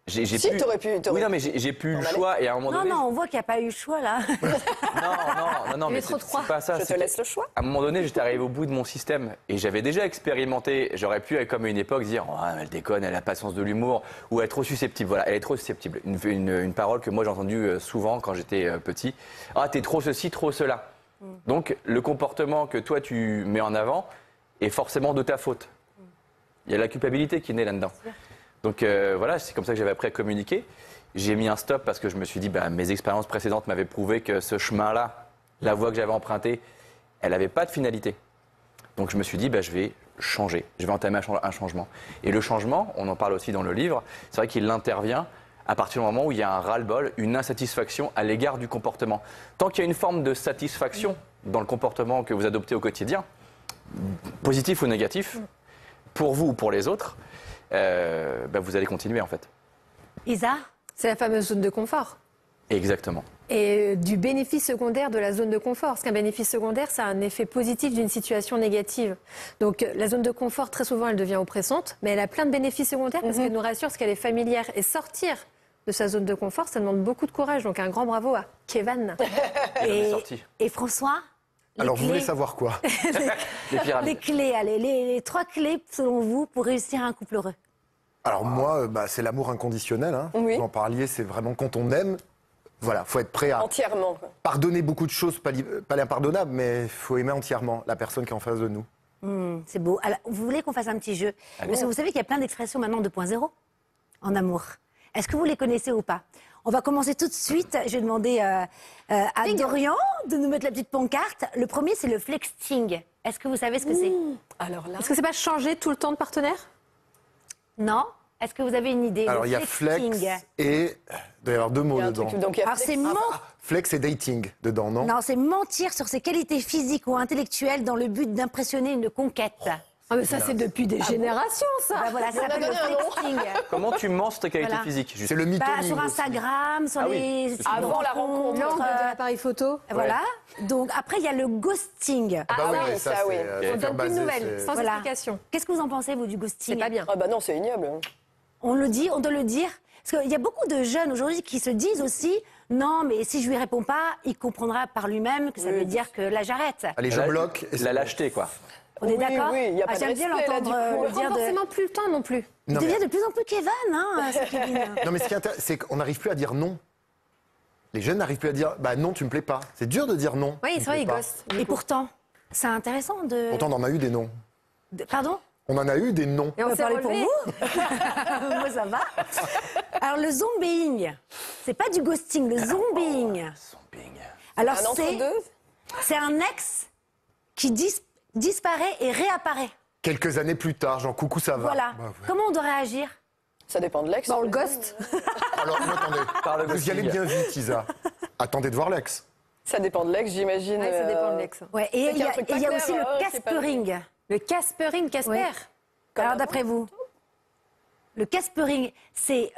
J'ai Si, t'aurais pu. Oui, non, mais j'ai plus eu le choix et à un moment Non, donné. non, on voit qu'il n'y a pas eu le choix là. Non, Il mais est trop c'est froid. pas ça. Je te c'est que- laisse le choix. À un moment donné, j'étais arrivé au bout de mon système et j'avais déjà expérimenté. J'aurais pu, comme à une époque, dire oh, elle déconne, elle a pas sens de l'humour ou elle est trop susceptible. Voilà, elle est trop susceptible. Une parole que moi j'ai entendue souvent quand j'étais petit. Ah, t'es trop ceci, trop cela. Donc, le comportement que toi tu mets en avant, est forcément de ta faute. Il y a la culpabilité qui est née là-dedans. Donc voilà, c'est comme ça que j'avais appris à communiquer. J'ai mis un stop parce que je me suis dit, mes expériences précédentes m'avaient prouvé que ce chemin-là, la voie que j'avais empruntée, elle n'avait pas de finalité. Donc je me suis dit, je vais changer, je vais entamer un changement. Et le changement, on en parle aussi dans le livre, c'est vrai qu'il intervient à partir du moment où il y a un ras-le-bol, une insatisfaction à l'égard du comportement. Tant qu'il y a une forme de satisfaction dans le comportement que vous adoptez au quotidien, positif ou négatif, pour vous ou pour les autres, vous allez continuer en fait. Isa, C'est la fameuse zone de confort. Exactement. Et du bénéfice secondaire de la zone de confort. Parce qu'un bénéfice secondaire, c'est un effet positif d'une situation négative. Donc la zone de confort, très souvent, elle devient oppressante, mais elle a plein de bénéfices secondaires parce qu'elle nous rassure, parce qu'elle est familière. Et sortir de sa zone de confort, ça demande beaucoup de courage. Donc un grand bravo à Kevin. et François, Alors, vous voulez savoir quoi? Les pyramides. les clés, allez, les 3 clés, selon vous, pour réussir un couple heureux. Alors moi, c'est l'amour inconditionnel. Hein. Oui. Vous en parliez, c'est vraiment quand on aime. Voilà, faut être prêt à Entièrement. quoi. pardonner beaucoup de choses, pas l'impardonnable, mais il faut aimer entièrement la personne qui est en face de nous. C'est beau. Alors, vous voulez qu'on fasse un petit jeu? Parce que vous savez qu'il y a plein d'expressions maintenant 2.0 en amour. Est-ce que vous les connaissez ou pas? On va commencer tout de suite. Je vais demander à Dorian de nous mettre la petite pancarte. Le premier, c'est le flexting. Est-ce que vous savez ce que c'est? Alors là. Est-ce que c'est pas changer tout le temps de partenaire? Non? Est-ce que vous avez une idée? Alors Le il y a flex flexting. et il doit y avoir 2 mots Il y a un dedans. truc, donc il y a Alors, c'est Flex et dating dedans, non? Non, c'est mentir sur ses qualités physiques ou intellectuelles dans le but d'impressionner une conquête. Ah, mais ça, c'est depuis des générations, ça. Bah voilà, ça On a s'appelle le donné un nom. flexting. Comment tu mens sur tes qualités Voilà. physiques juste C'est le mythoning Sur aussi. Instagram, sur Ah les oui, sites de avant la rencontre. L'angle de euh, l'appareil photo. Voilà. Donc après, il y a le ghosting. Ah bah Ah oui, oui, mais ça, ça, oui. c'est On donne plus de nouvelles, c'est- sans Voilà. explication. Qu'est-ce que vous en pensez, vous, du ghosting? C'est pas bien. Ah bah non, c'est ignoble. On le dit, on doit le dire. Parce qu'il y a beaucoup de jeunes aujourd'hui qui se disent aussi non, mais si je lui réponds pas, il comprendra par lui-même que ça veut dire que là, j'arrête. Allez, je bloque. et c'est La bon. lâcheté, quoi. On est Oui, d'accord? oui, il y a pas de J'aime bien respect, là, l'entendre du coup. le On prend dire de... forcément plus le temps non plus. Il Non, mais- devient de plus en plus Kevin, hein, ce Kevin. Non, mais ce qui est intéressant, c'est qu'on n'arrive plus à dire non. Les jeunes n'arrivent plus à dire non, tu me plais pas. C'est dur de dire non. Oui, tu c'est me vrai, plais il pas. ghost. Et pourtant, c'est intéressant de... Pourtant, on en a eu des noms. Pardon? On en a eu des noms. Et on peut s'est parler pour relevé. vous. Moi, ça va. Alors, le zombieing, c'est pas du ghosting, le zombieing. Alors, Un entre-deux. c'est un ex qui disparaît et réapparaît. Quelques années plus tard, genre coucou, ça va. Voilà. Bah, ouais. Comment on doit réagir? Ça dépend de l'ex. Bah, on le ghost. Alors, attendez. Par le Vous y allez ghosting. bien vite, Isa. Attendez de voir l'ex. Ça dépend de l'ex, j'imagine. Ouais, ça dépend de l'ex. Ouais, et C'est il qu'il y y a a, un truc et il y a pas aussi clair, le c'est pas caspering. Le Caspering, Casper. Oui. Comme Alors, avant. d'après vous, le caspering, c'est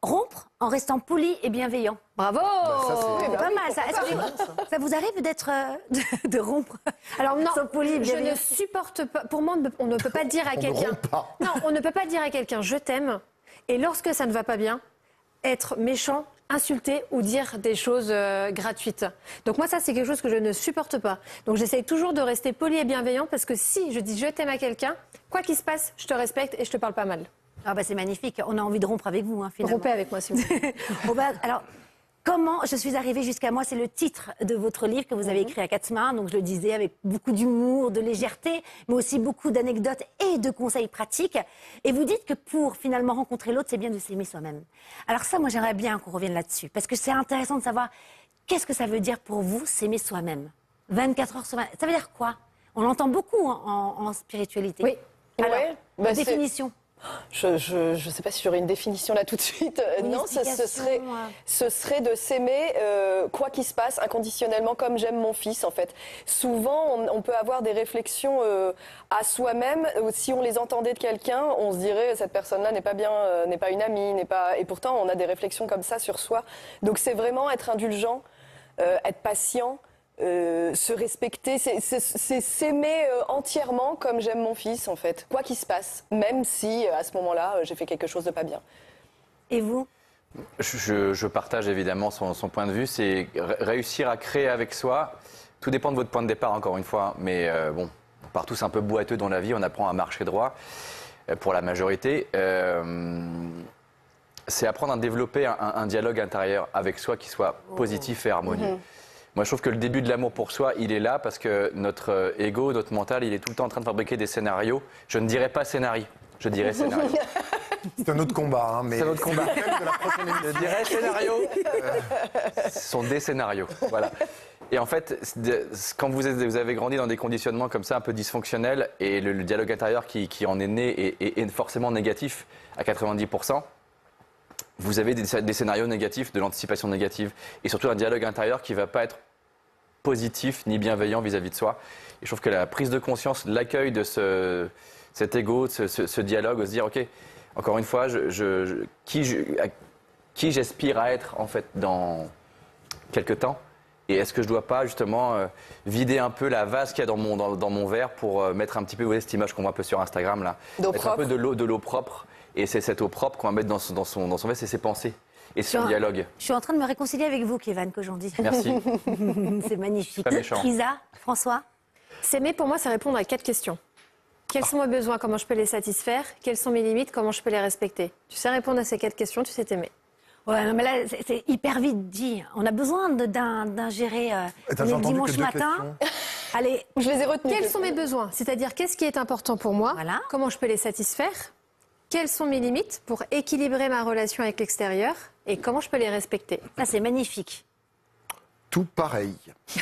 rompre en restant poli et bienveillant. Bravo. ça, c'est- C'est pas mal, ça. Est-ce que ça vous arrive d'être de rompre? Alors non, Sans poli et je bienveillant. ne supporte pas. Pour moi, on ne peut pas dire à On ne quelqu'un. rompt pas. Non, on ne peut pas dire à quelqu'un je t'aime. Et lorsque ça ne va pas bien, être méchant, insulter ou dire des choses gratuites. Donc moi, ça, c'est quelque chose que je ne supporte pas. Donc j'essaye toujours de rester poli et bienveillant parce que si je dis je t'aime à quelqu'un, quoi qu'il se passe, je te respecte et je te parle pas mal. Ah bah c'est magnifique. On a envie de rompre avec vous, hein, finalement. Rompez avec moi, s'il vous plaît. Alors, comment je suis arrivée jusqu'à moi? C'est le titre de votre livre que vous avez écrit à quatre mains. Donc, je le disais avec beaucoup d'humour, de légèreté, mais aussi beaucoup d'anecdotes et de conseils pratiques. Et vous dites que pour finalement rencontrer l'autre, c'est bien de s'aimer soi-même. Alors ça, moi, j'aimerais bien qu'on revienne là-dessus. Parce que c'est intéressant de savoir qu'est-ce que ça veut dire pour vous, s'aimer soi-même. 24 heures sur 24. Ça veut dire quoi? On l'entend beaucoup en spiritualité. Oui. Alors, Ouais, la bah, c'est- définition. Je sais pas si j'aurais une définition là tout de suite. Une Non, explication, ce serait de s'aimer quoi qu'il se passe inconditionnellement comme j'aime mon fils en fait. Souvent on peut avoir des réflexions à soi-même. Si on les entendait de quelqu'un, on se dirait cette personne-là n'est pas bien, n'est pas une amie, n'est pas. Et pourtant on a des réflexions comme ça sur soi. Donc c'est vraiment être indulgent, être patient. Se respecter, c'est s'aimer entièrement comme j'aime mon fils en fait, quoi qu'il se passe, même si à ce moment-là j'ai fait quelque chose de pas bien. Et vous? Je partage évidemment son point de vue. C'est réussir à créer avec soi. Tout dépend de votre point de départ, encore une fois. Mais bon, on part tous un peu boiteux dans la vie. On apprend à marcher droit pour la majorité. C'est apprendre à développer un dialogue intérieur avec soi qui soit positif et harmonieux. Moi, je trouve que le début de l'amour pour soi, il est là parce que notre ego, notre mental, il est tout le temps en train de fabriquer des scénarios. Je ne dirais pas scénario, je dirais scénario. C'est un autre combat, hein, mais C'est un autre combat. le thème de la prochaine émission. Je dirais scénario. Ce sont des scénarios, voilà. Et en fait, quand vous avez grandi dans des conditionnements comme ça, un peu dysfonctionnels, et le dialogue intérieur qui en est né est forcément négatif à 90%, vous avez des scénarios négatifs, de l'anticipation négative, et surtout un dialogue intérieur qui ne va pas être positif ni bienveillant vis-à-vis de soi. Et je trouve que la prise de conscience, l'accueil de cet ego, de ce dialogue, de se dire, ok, encore une fois, qui j'aspire à être en fait dans quelques temps. Et est-ce que je ne dois pas justement vider un peu la vase qu'il y a dans mon verre pour mettre un petit peu, vous voyez cette image qu'on voit un peu sur Instagram là, mettre un peu de l'eau propre. Et c'est cette eau propre qu'on va mettre dans son verre, c'est ses pensées et son dialogue. Je suis en train de me réconcilier avec vous, Kévan, qu'aujourd'hui. Merci. C'est magnifique. Pas méchant. Isa, François? S'aimer, pour moi, c'est répondre à 4 questions. Quels sont mes besoins? Comment je peux les satisfaire? Quelles sont mes limites? Comment je peux les respecter? Tu sais répondre à ces 4 questions, tu sais t'aimer. Ouais, non, mais là, c'est hyper vite dit. On a besoin d'ingérer le dimanche matin. Allez, Je les ai retenus. Quels sont mes besoins? C'est-à-dire, qu'est-ce qui est important pour moi? Voilà. Comment je peux les satisfaire? Quelles sont mes limites pour équilibrer ma relation avec l'extérieur? Et comment je peux les respecter? ça c'est magnifique. Tout pareil. Mais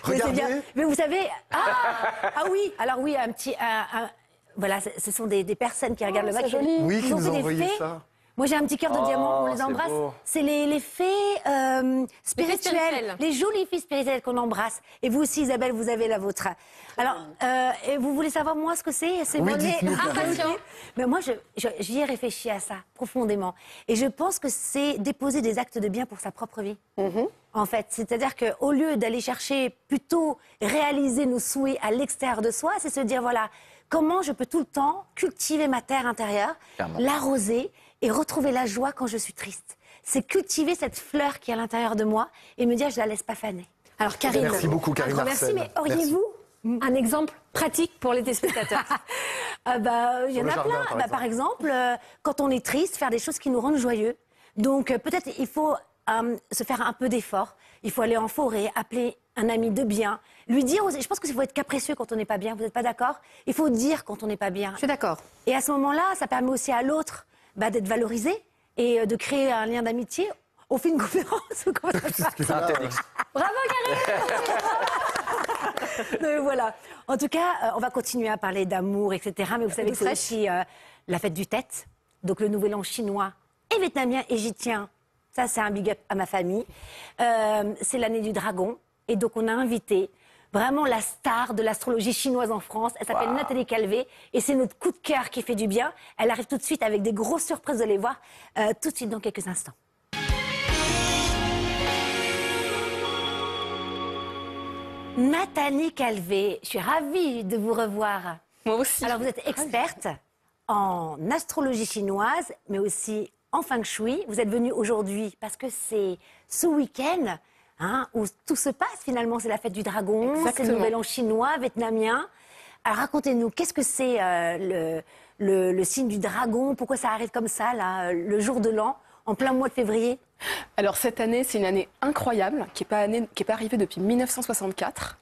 c'est Regardez. bien. Mais vous savez, ah oui, alors oui, voilà, ce sont des personnes qui regardent le match. c'est joli. Oui, Ils qui ont nous fait ont des envoyé fées. ça. Moi j'ai un petit cœur de diamant, on les c'est embrasse. beau. C'est les fées spirituelles, spirituelles. les jolies filles spirituelles qu'on embrasse. Et vous aussi, Isabelle, vous avez la vôtre. Alors, et vous voulez savoir moi ce que c'est? C'est Oui, volé. dites-nous. Ok. Mais moi, j'y ai réfléchi à ça profondément. Et je pense que c'est déposer des actes de bien pour sa propre vie. En fait, c'est-à-dire qu'au lieu d'aller chercher plutôt réaliser nos souhaits à l'extérieur de soi, c'est se dire voilà, comment je peux tout le temps cultiver ma terre intérieure, Clairement. l'arroser et retrouver la joie quand je suis triste. C'est cultiver cette fleur qui est à l'intérieur de moi et me dire je la laisse pas faner. Alors, Karine, Merci beaucoup, Un Karine grand merci, Arsène. mais auriez-vous un exemple pratique pour les téléspectateurs? il y en le a jardin, plein. par exemple. Par exemple, quand on est triste, faire des choses qui nous rendent joyeux. Donc peut-être il faut se faire un peu d'effort. Il faut aller en forêt, appeler un ami de bien, lui dire. Je pense qu'il faut être capricieux quand on n'est pas bien. Vous n'êtes pas d'accord? Il faut dire quand on n'est pas bien. Je suis d'accord. Et à ce moment-là, ça permet aussi à l'autre d'être valorisé et de créer un lien d'amitié. On fait une conférence ou comment ça se passe? C'est un TEDx. Bravo, Karine. Voilà. En tout cas, on va continuer à parler d'amour, etc. Mais vous savez que c'est aussi la fête du Tet, donc le nouvel an chinois et vietnamien, et j'y tiens. Ça, c'est un big up à ma famille. C'est l'année du dragon. Et donc, on a invité vraiment la star de l'astrologie chinoise en France. Elle s'appelle Nathalie Calvé. Et c'est notre coup de cœur qui fait du bien. Elle arrive tout de suite avec des grosses surprises, vous allez voir, tout de suite dans quelques instants. Nathalie Calvé, je suis ravie de vous revoir. Moi aussi. Alors, vous êtes experte en astrologie chinoise, mais aussi en feng shui. Vous êtes venue aujourd'hui parce que c'est ce week-end où tout se passe finalement. C'est la fête du dragon, c'est le Exactement. nouvel an chinois, vietnamien. Alors, racontez-nous, qu'est-ce que c'est le signe du dragon? Pourquoi ça arrive comme ça, là, le jour de l'an, en plein mois de février? Alors cette année, c'est une année incroyable qui n'est pas arrivée depuis 1964.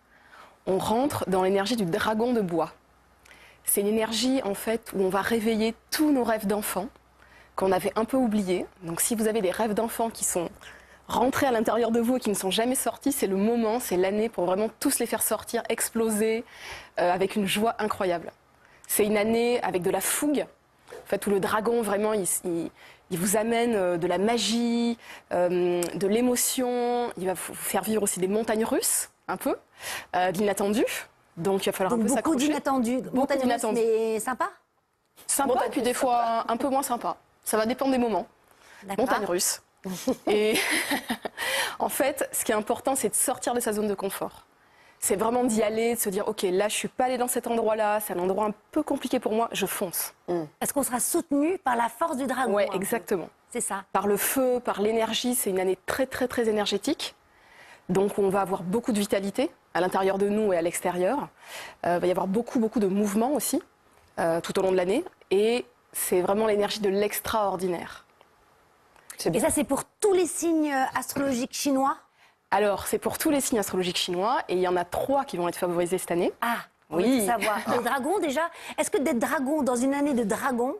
On rentre dans l'énergie du dragon de bois. C'est une énergie en fait où on va réveiller tous nos rêves d'enfants qu'on avait un peu oubliés. Donc si vous avez des rêves d'enfants qui sont rentrés à l'intérieur de vous et qui ne sont jamais sortis, c'est le moment, c'est l'année pour vraiment tous les faire sortir, exploser avec une joie incroyable. C'est une année avec de la fougue, en fait, où le dragon vraiment il vous amène de la magie, de l'émotion. Il va vous faire vivre aussi des montagnes russes, un peu, de l'inattendu. Donc il va falloir Donc, un peu beaucoup s'accrocher. d'inattendus. Montagne russe, d'inattendus. mais sympa? Sympa, Montagne puis des russe, fois un peu moins sympa. Ça va dépendre des moments. D'accord. Montagne russe. Et en fait, ce qui est important, c'est de sortir de sa zone de confort. C'est vraiment d'y aller, de se dire, ok, là, je suis pas allée dans cet endroit-là, c'est un endroit un peu compliqué pour moi, je fonce. Parce qu'on sera soutenu par la force du dragon. Ouais, un peu. exactement. C'est ça. Par le feu, par l'énergie, c'est une année très, très, très énergétique. Donc, on va avoir beaucoup de vitalité à l'intérieur de nous et à l'extérieur. Il va y avoir beaucoup, beaucoup de mouvements aussi, tout au long de l'année. Et c'est vraiment l'énergie de l'extraordinaire. Et ça, c'est pour tous les signes astrologiques chinois? Alors, c'est pour tous les signes astrologiques chinois et il y en a 3 qui vont être favorisés cette année. Ah, on Oui. veut tout savoir. Les dragons, déjà. Est-ce que d'être dragon dans une année de dragon,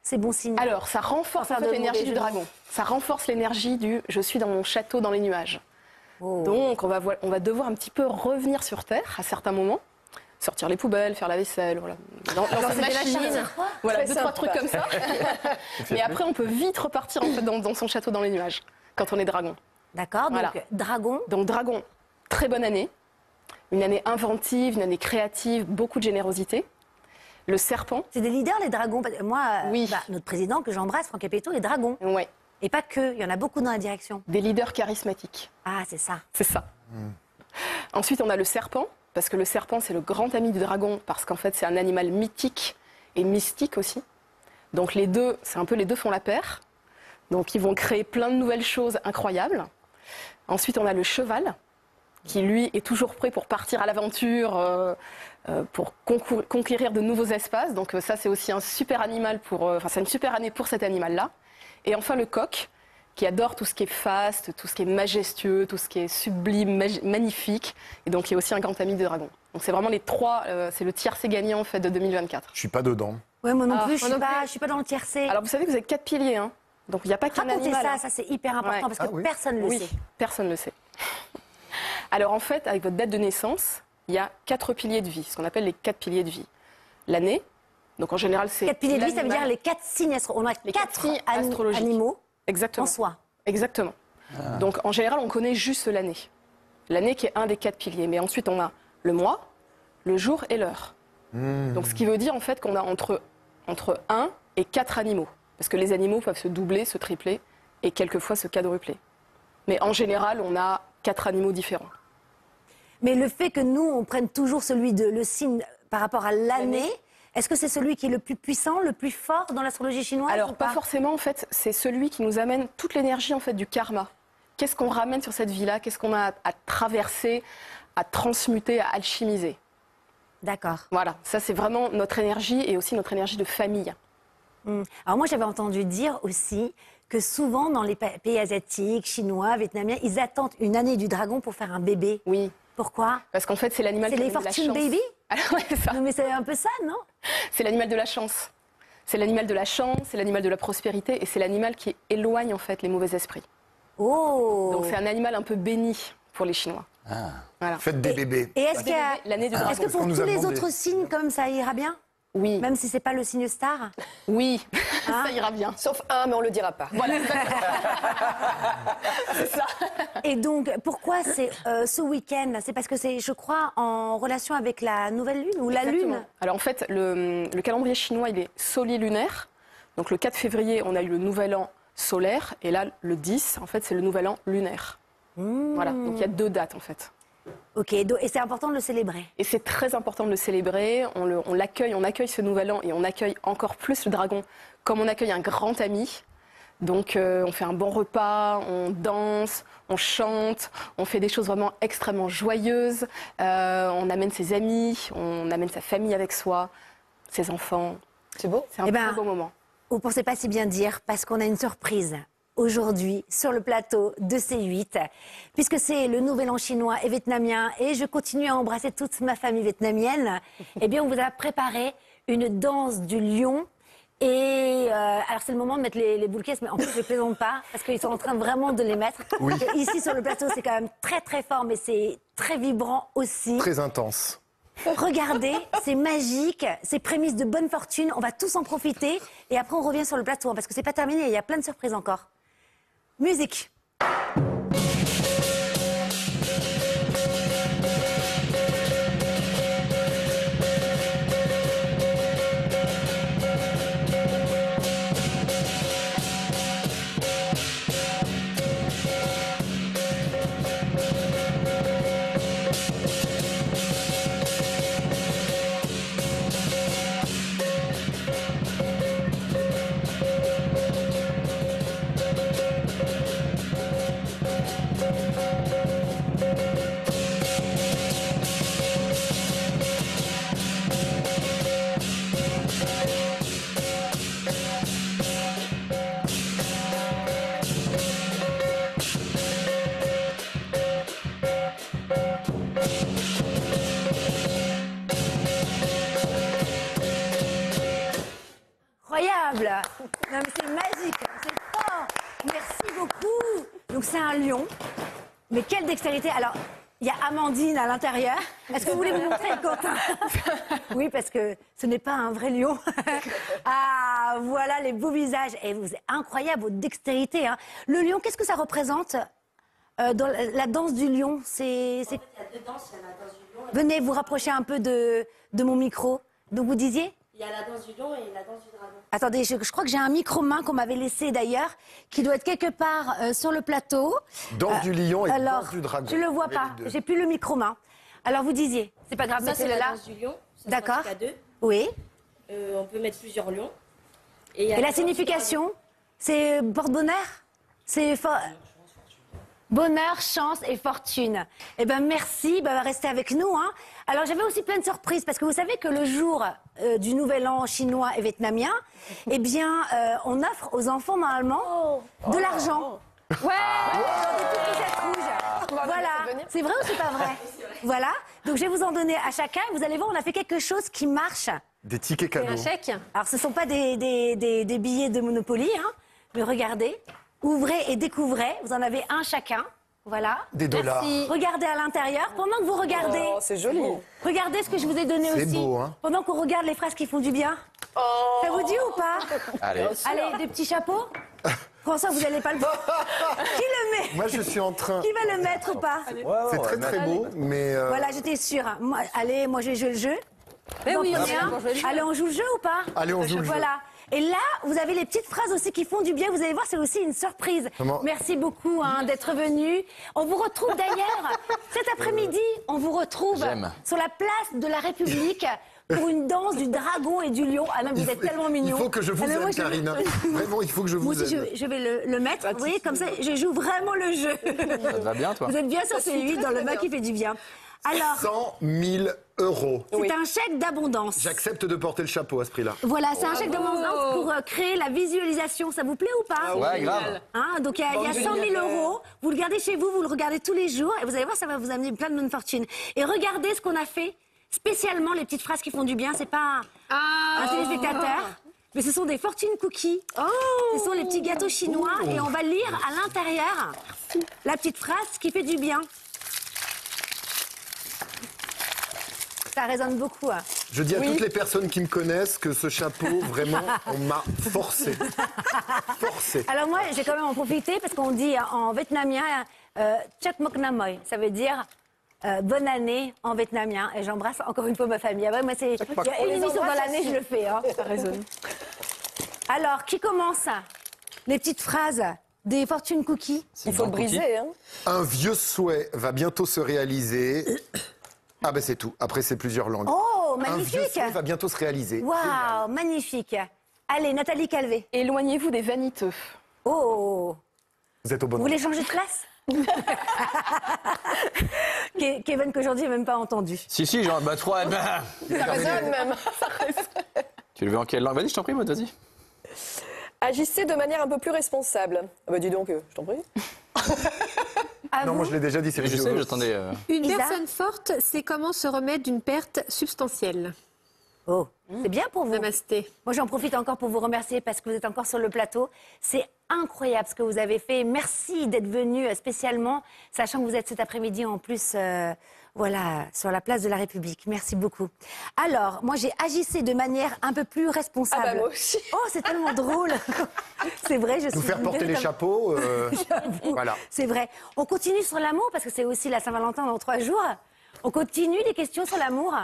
c'est bon signe? Alors, ça renforce Sans en faire fait de l'énergie mauvais du jeu de dragon. Ça renforce l'énergie du « je suis dans mon château dans les nuages Oh. ». Donc, on va devoir un petit peu revenir sur Terre à certains moments. Sortir les poubelles, faire la vaisselle, voilà. Lancer c'est une des machine. machines. Voilà, Très 2-3 sympa. trucs comme ça. Mais après, on peut vite repartir en fait, dans son château dans les nuages quand on est dragon. D'accord, donc Voilà. dragon. Donc, dragon, très bonne année. Une année inventive, une année créative, beaucoup de générosité. Le serpent, C'est des leaders, les dragons. Parce que moi, Oui. notre président que j'embrasse, Franck Capetto, est dragon. ouais, Et pas que, il y en a beaucoup dans la direction. des leaders charismatiques. Ah, c'est ça. C'est ça. Ensuite, on a le serpent, parce que le serpent, c'est le grand ami du dragon, parce qu'en fait, c'est un animal mythique et mystique aussi. Donc les deux, c'est un peu les deux font la paire. Donc ils vont créer plein de nouvelles choses incroyables. Ensuite, on a le cheval, qui lui est toujours prêt pour partir à l'aventure, pour conquérir de nouveaux espaces. Donc ça, c'est aussi un super animal c'est une super année pour cet animal-là. Et enfin, le coq, qui adore tout ce qui est faste, tout ce qui est majestueux, tout ce qui est sublime, magnifique, et donc qui est aussi un grand ami des dragons. Donc c'est vraiment les 3, c'est le tiercé gagnant en fait de 2024. Je suis pas dedans. Ouais, moi non Ah, plus, moi non plus. je suis pas dans le tiercé. Alors vous savez que vous avez 4 piliers, hein, donc il n'y a pas qu'un Racontez animal. ça, hein. ça c'est hyper important Ouais. parce que Ah oui. personne ne le Oui, sait. personne ne le sait. Alors en fait, avec votre date de naissance, il y a 4 piliers de vie, ce qu'on appelle les 4 piliers de vie. L'année, donc en général c'est 4 piliers de vie, ça veut l'animal. dire les 4 signes astrologiques. On a Les 4 4 signes astrologiques. animaux Exactement. en soi. Exactement. Donc en général, on connaît juste l'année. L'année qui est un des 4 piliers. Mais ensuite, on a le mois, le jour et l'heure. Donc ce qui veut dire en fait qu'on a entre 1 et 4 animaux. Parce que les animaux peuvent se doubler, se tripler et quelquefois se quadrupler. Mais en général, on a 4 animaux différents. Mais le fait que nous, on prenne toujours le signe par rapport à l'année, est-ce que c'est celui qui est le plus puissant, le plus fort dans l'astrologie chinoise ou Alors pas forcément en fait, c'est celui qui nous amène toute l'énergie en fait du karma. Qu'est-ce qu'on ramène sur cette vie-là? Qu'est-ce qu'on a à traverser, à transmuter, à alchimiser? D'accord. Voilà, ça c'est vraiment notre énergie et aussi notre énergie de famille. Alors moi, j'avais entendu dire aussi que souvent dans les pays asiatiques, chinois, vietnamiens, ils attendent une année du dragon pour faire un bébé. Oui, Pourquoi? parce qu'en fait c'est l'animal C'est qui les amène de la fortune chance. baby? Ah ouais, c'est ça. Non mais c'est un peu ça, non? C'est l'animal de la chance. C'est l'animal de la chance, c'est l'animal de la prospérité et c'est l'animal qui éloigne en fait les mauvais esprits. Oh. Donc c'est un animal un peu béni pour les Chinois. Voilà. Faites des bébés. Et est-ce qu'il y a... L'année du Est-ce dragon. que pour qu'on nous tous a les demandé. autres signes, comme ça ira bien? Oui, Même si c'est pas le signe star? oui, Hein ça ira bien. Sauf un, mais on le dira pas. Voilà, c'est ça. Et donc, pourquoi c'est ce week-end? C'est parce que c'est, je crois, en relation avec la nouvelle lune ou la Exactement. lune? Alors en fait, le calendrier chinois, il est solilunaire. Donc le 4 février, on a eu le nouvel an solaire. Et là, le 10, en fait, c'est le nouvel an lunaire. Voilà, donc il y a 2 dates en fait. Ok, et c'est important de le célébrer. Et c'est très important de le célébrer. On l'accueille, on accueille ce nouvel an et on accueille encore plus le dragon comme on accueille un grand ami. Donc on fait un bon repas, on danse, on chante, on fait des choses vraiment extrêmement joyeuses. On amène ses amis, on amène sa famille avec soi, ses enfants. C'est beau. C'est un Eh ben, très beau moment. Vous pensez pas si bien dire parce qu'on a une surprise aujourd'hui sur le plateau de C8, puisque c'est le nouvel an chinois et vietnamien et je continue à embrasser toute ma famille vietnamienne. Eh bien, on vous a préparé une danse du lion. Et alors c'est le moment de mettre les boules caisses, mais en plus je ne plaisante pas parce qu'ils sont en train vraiment de les mettre. Oui. Parce que ici sur le plateau c'est quand même très très fort, mais c'est très vibrant aussi. Très intense. Regardez, c'est magique, c'est prémisse de bonne fortune. On va tous en profiter et après on revient sur le plateau hein, parce que c'est pas terminé, il y a plein de surprises encore. Musique. Non, mais c'est magique, c'est fort. Merci beaucoup. Donc, c'est un lion. Mais quelle dextérité. Alors, il y a Amandine à l'intérieur. Est-ce que vous voulez me montrer, Quentin? Oui, parce que ce n'est pas un vrai lion. Ah, voilà les beaux visages. Et vous êtes incroyable, votre dextérité. Hein. Le lion, qu'est-ce que ça représente dans la danse du lion? En fait, il y a deux danses. Il y a la danse du lion. Venez vous rapprocher un peu de mon micro. Donc, vous disiez? Il y a la danse du lion et la danse du dragon. Attendez, je crois que j'ai un micro-main qu'on m'avait laissé d'ailleurs, qui doit être quelque part sur le plateau. Danse du lion et alors, danse du dragon. Je le vois pas, j'ai plus le micro-main. Alors vous disiez, c'est pas grave, Ça, c'est la là. danse du lion. Ça D'accord. se passe jusqu'à 2. Oui. On peut mettre plusieurs lions. il y a Et la danse du signification, c'est porte-bonheur? C'est bonheur, chance et fortune. Eh bien, merci, restez avec nous. Hein. Alors, j'avais aussi plein de surprises, parce que vous savez que le jour du Nouvel An chinois et vietnamien, eh bien, on offre aux enfants, normalement, de l'argent. Ouais. Dans des petites poussettes rouges. Voilà. C'est vrai ou c'est pas vrai? Voilà. Donc, je vais vous en donner à chacun. Vous allez voir, on a fait quelque chose qui marche. Des tickets Et cadeaux. un chèque. Alors, ce ne sont pas des billets de Monopoly, hein, mais regardez. Ouvrez et découvrez. Vous en avez un chacun. Voilà. Des dollars. Merci. Regardez à l'intérieur. Pendant que vous regardez, Oh, c'est joli. regardez ce que je vous ai donné C'est aussi. beau, hein. Pendant qu'on regarde les phrases qui font du bien. Ça vous dit ou pas? Allez. Allez, des petits chapeaux. François, vous n'allez pas le faire. Qui le met? Moi, je suis en train. Qui va le mettre ou pas? C'est très très beau, mais Voilà, j'étais sûre. Moi, allez, moi je vais jouer le jeu. Mais oui, Vous en on prenez est un là pour jouer le jeu. Allez, on joue le jeu ou pas? allez, on joue le jeu. Voilà. Et là, vous avez les petites phrases aussi qui font du bien. Vous allez voir, c'est aussi une surprise. Comment? Merci beaucoup d'être venu. On vous retrouve d'ailleurs cet après-midi. On vous retrouve J'aime. sur la place de la République pour une danse du dragon et du lion. Ah non, vous êtes tellement mignons. Il faut que je vous Ah, mais moi, aide, Karine. Vraiment, il faut que je Moi vous aussi, aide. je vais le mettre. Vous voyez, comme ça, je joue vraiment le jeu. Ça te va bien, toi? Vous êtes bien sur C8 dans le bac qui fait du bien. Alors, 100 000 euros. c'est un chèque d'abondance. J'accepte de porter le chapeau à ce prix-là. Voilà, c'est un chèque d'abondance pour créer la visualisation. Ça vous plaît ou pas? Ouais, grave. Hein, donc il y a 100 000 euros. Vous le gardez chez vous, vous le regardez tous les jours. Et vous allez voir, ça va vous amener plein de bonne fortune. Et regardez ce qu'on a fait. Spécialement les petites phrases qui font du bien. C'est pas un téléspectateur. Mais ce sont des fortune cookies. Ce sont les petits gâteaux chinois. Et on va lire à l'intérieur la petite phrase qui fait du bien. Ça résonne beaucoup. Hein. Je dis à toutes les personnes qui me connaissent que ce chapeau, vraiment, on m'a forcé. Forcé. Alors moi, j'ai quand même en profité parce qu'on dit en vietnamien Chat Mok Nam Moi. Ça veut dire bonne année en vietnamien. Et j'embrasse encore une fois ma famille. Après, moi, il y a une émission dans l'année, je le fais. Hein. Ça résonne. Alors, qui commence? Les petites phrases des fortune cookies. Il faut le briser. Hein. Un vieux souhait va bientôt se réaliser. Ah ben c'est tout. Après, c'est plusieurs langues. Oh, Un vieux magnifique! souhait va bientôt se réaliser. Waouh, magnifique! Allez, Nathalie Calvé. Éloignez-vous des vaniteux. Oh! Vous êtes au bon Vous endroit. voulez changer de place? Kevin, qu'aujourd'hui, n'a même pas entendu. Si, genre, bah, 3, Ça résonne même. Tu le veux en quelle langue? Vas-y, je t'en prie, Maud, vas-y. Agissez de manière un peu plus responsable. Ah bah dis donc, je t'en prie. À Non, vous. moi je l'ai déjà dit, c'est Je sais, rigolo. j'attendais. Une Isa personne forte, c'est comment se remettre d'une perte substantielle. Oh, c'est bien pour vous. Namasté. Moi, j'en profite encore pour vous remercier parce que vous êtes encore sur le plateau. C'est incroyable ce que vous avez fait. Merci d'être venu spécialement, sachant que vous êtes cet après-midi en plus, voilà, sur la place de la République. Merci beaucoup. Alors, moi, j'ai agissé de manière un peu plus responsable. Ah bah moi aussi. Oh, c'est tellement drôle. C'est vrai, je suis. Nous faire porter les véritable- chapeaux, voilà. C'est vrai. On continue sur l'amour parce que c'est aussi la Saint-Valentin dans 3 jours. On continue les questions sur l'amour.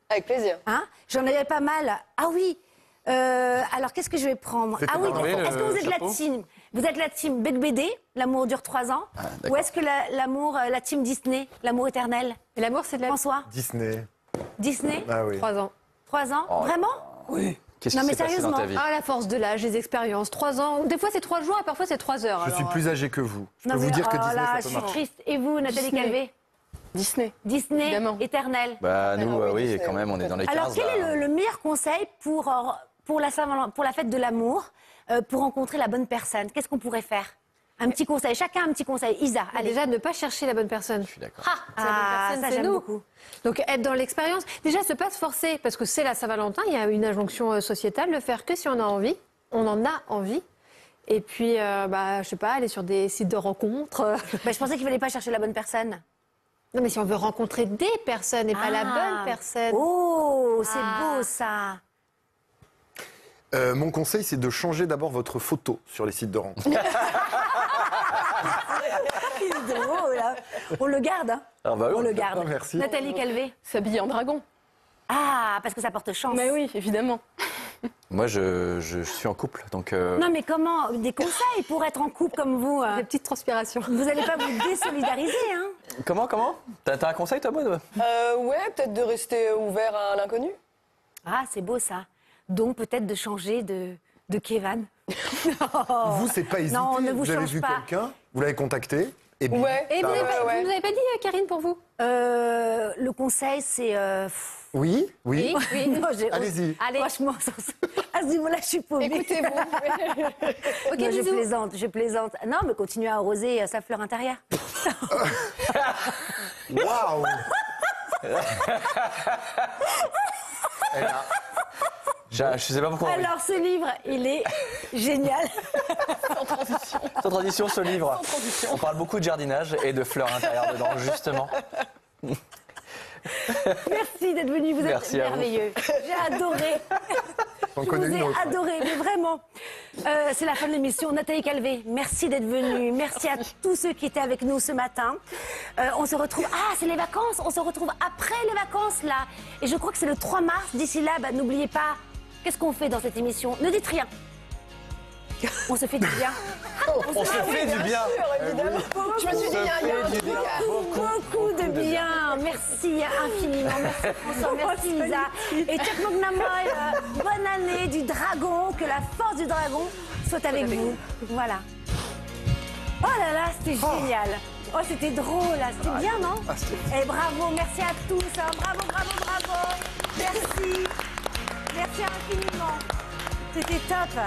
Avec plaisir. Hein? J'en avais pas mal. Ah oui. Alors qu'est-ce que je vais prendre? C'était Ah oui. pas grave. Est-ce que vous êtes chapeau la team? Vous êtes la team Bec BD, l'amour dure 3 ans. d'accord. Ou est-ce que l'amour, la team Disney, l'amour éternel? Et l'amour, c'est de la François, Disney. Disney, Ah oui. 3 ans. 3 ans, Oh. vraiment? Qu'est-ce Non, qui mais s'est passé dans sérieusement. ta vie? Ah, la force de l'âge, les expériences. 3 ans. Des fois, c'est 3 jours et parfois, c'est 3 heures. Je suis alors, plus âgé que vous. Je Non, peux vous mais- dire que oh Disney, là, ça je peut suis marcher. triste. Et vous, Nathalie Disney. Calvé? Disney. Disney, Évidemment. éternel. Bah, nous, Alors, oui, oui, c'est- quand même, on est dans les 15. Alors, quel là. est le meilleur conseil pour la fête de l'amour, pour rencontrer la bonne personne? Qu'est-ce qu'on pourrait faire? Un petit conseil, chacun un petit conseil. Isa, allez. Déjà, ne pas chercher la bonne personne. Je suis d'accord. Ah, c'est la bonne personne, ça c'est j'aime nous. beaucoup. Donc, être dans l'expérience. Déjà, se pas se forcer, parce que c'est la Saint-Valentin, il y a une injonction sociétale, le faire que si on a envie. on en a envie. Et puis, je sais pas, aller sur des sites de rencontres. Je pensais qu'il fallait pas chercher la bonne personne. Non, mais si on veut rencontrer des personnes et pas la bonne personne. Oh, c'est beau ça. Mon conseil, c'est de changer d'abord votre photo sur les sites de rencontres. C'est drôle, hein. On le garde, hein. Ah bah oui. On le garde. Ah, merci. Nathalie Calvé. S'habiller en dragon. Ah, parce que ça porte chance. Mais oui, évidemment. Moi, je suis en couple, donc... Non, mais comment? Des conseils pour être en couple comme vous? Des petites transpirations. Vous n'allez pas vous désolidariser, hein? Comment T'as un conseil, toi, Maud? Ouais, peut-être de rester ouvert à l'inconnu. Ah, c'est beau ça. Donc peut-être de changer de Kévan. Vous, c'est pas hésité. Non, on ne vous avez change vu pas. quelqu'un, vous l'avez contacté. Et puis, Ouais. Et vous ouais. n'avez pas dit, Karine, pour vous? Le conseil, c'est... Oui. Non, Allez-y. Allez. Franchement, à ce niveau-là, je suis paumée. Écoutez-vous. Ok, Non, bisous. je plaisante. Non, mais continuez à arroser sa fleur intérieure. Waouh. Je sais pas pourquoi. Alors, ce livre, il est génial. Sans transition, ce livre. On parle beaucoup de jardinage et de fleurs intérieures dedans, justement. Merci d'être venu, vous êtes Merci à vous. merveilleux. J'ai adoré. On Je connaît vous une ai autre. adoré, mais vraiment. C'est la fin de l'émission. Nathalie Calvé, merci d'être venue. Merci à tous ceux qui étaient avec nous ce matin. On se retrouve... Ah, c'est les vacances. On se retrouve après les vacances, là. Et je crois que c'est le 3 mars. D'ici là, n'oubliez pas, qu'est-ce qu'on fait dans cette émission? Ne dites rien. On se fait du bien. On se fait du bien. Évidemment. Je me suis dit, il y a un truc. Beaucoup de bien. Merci infiniment. Merci François, merci Lisa. Et Chuck Mognamoy, bonne année du dragon. Que la force du dragon soit avec vous. Voilà. Oh là là, c'était génial. Oh, c'était drôle, là. C'était bien, non? Et bravo, merci à tous. Hein. Bravo, bravo, bravo. Merci. Merci infiniment. C'était top.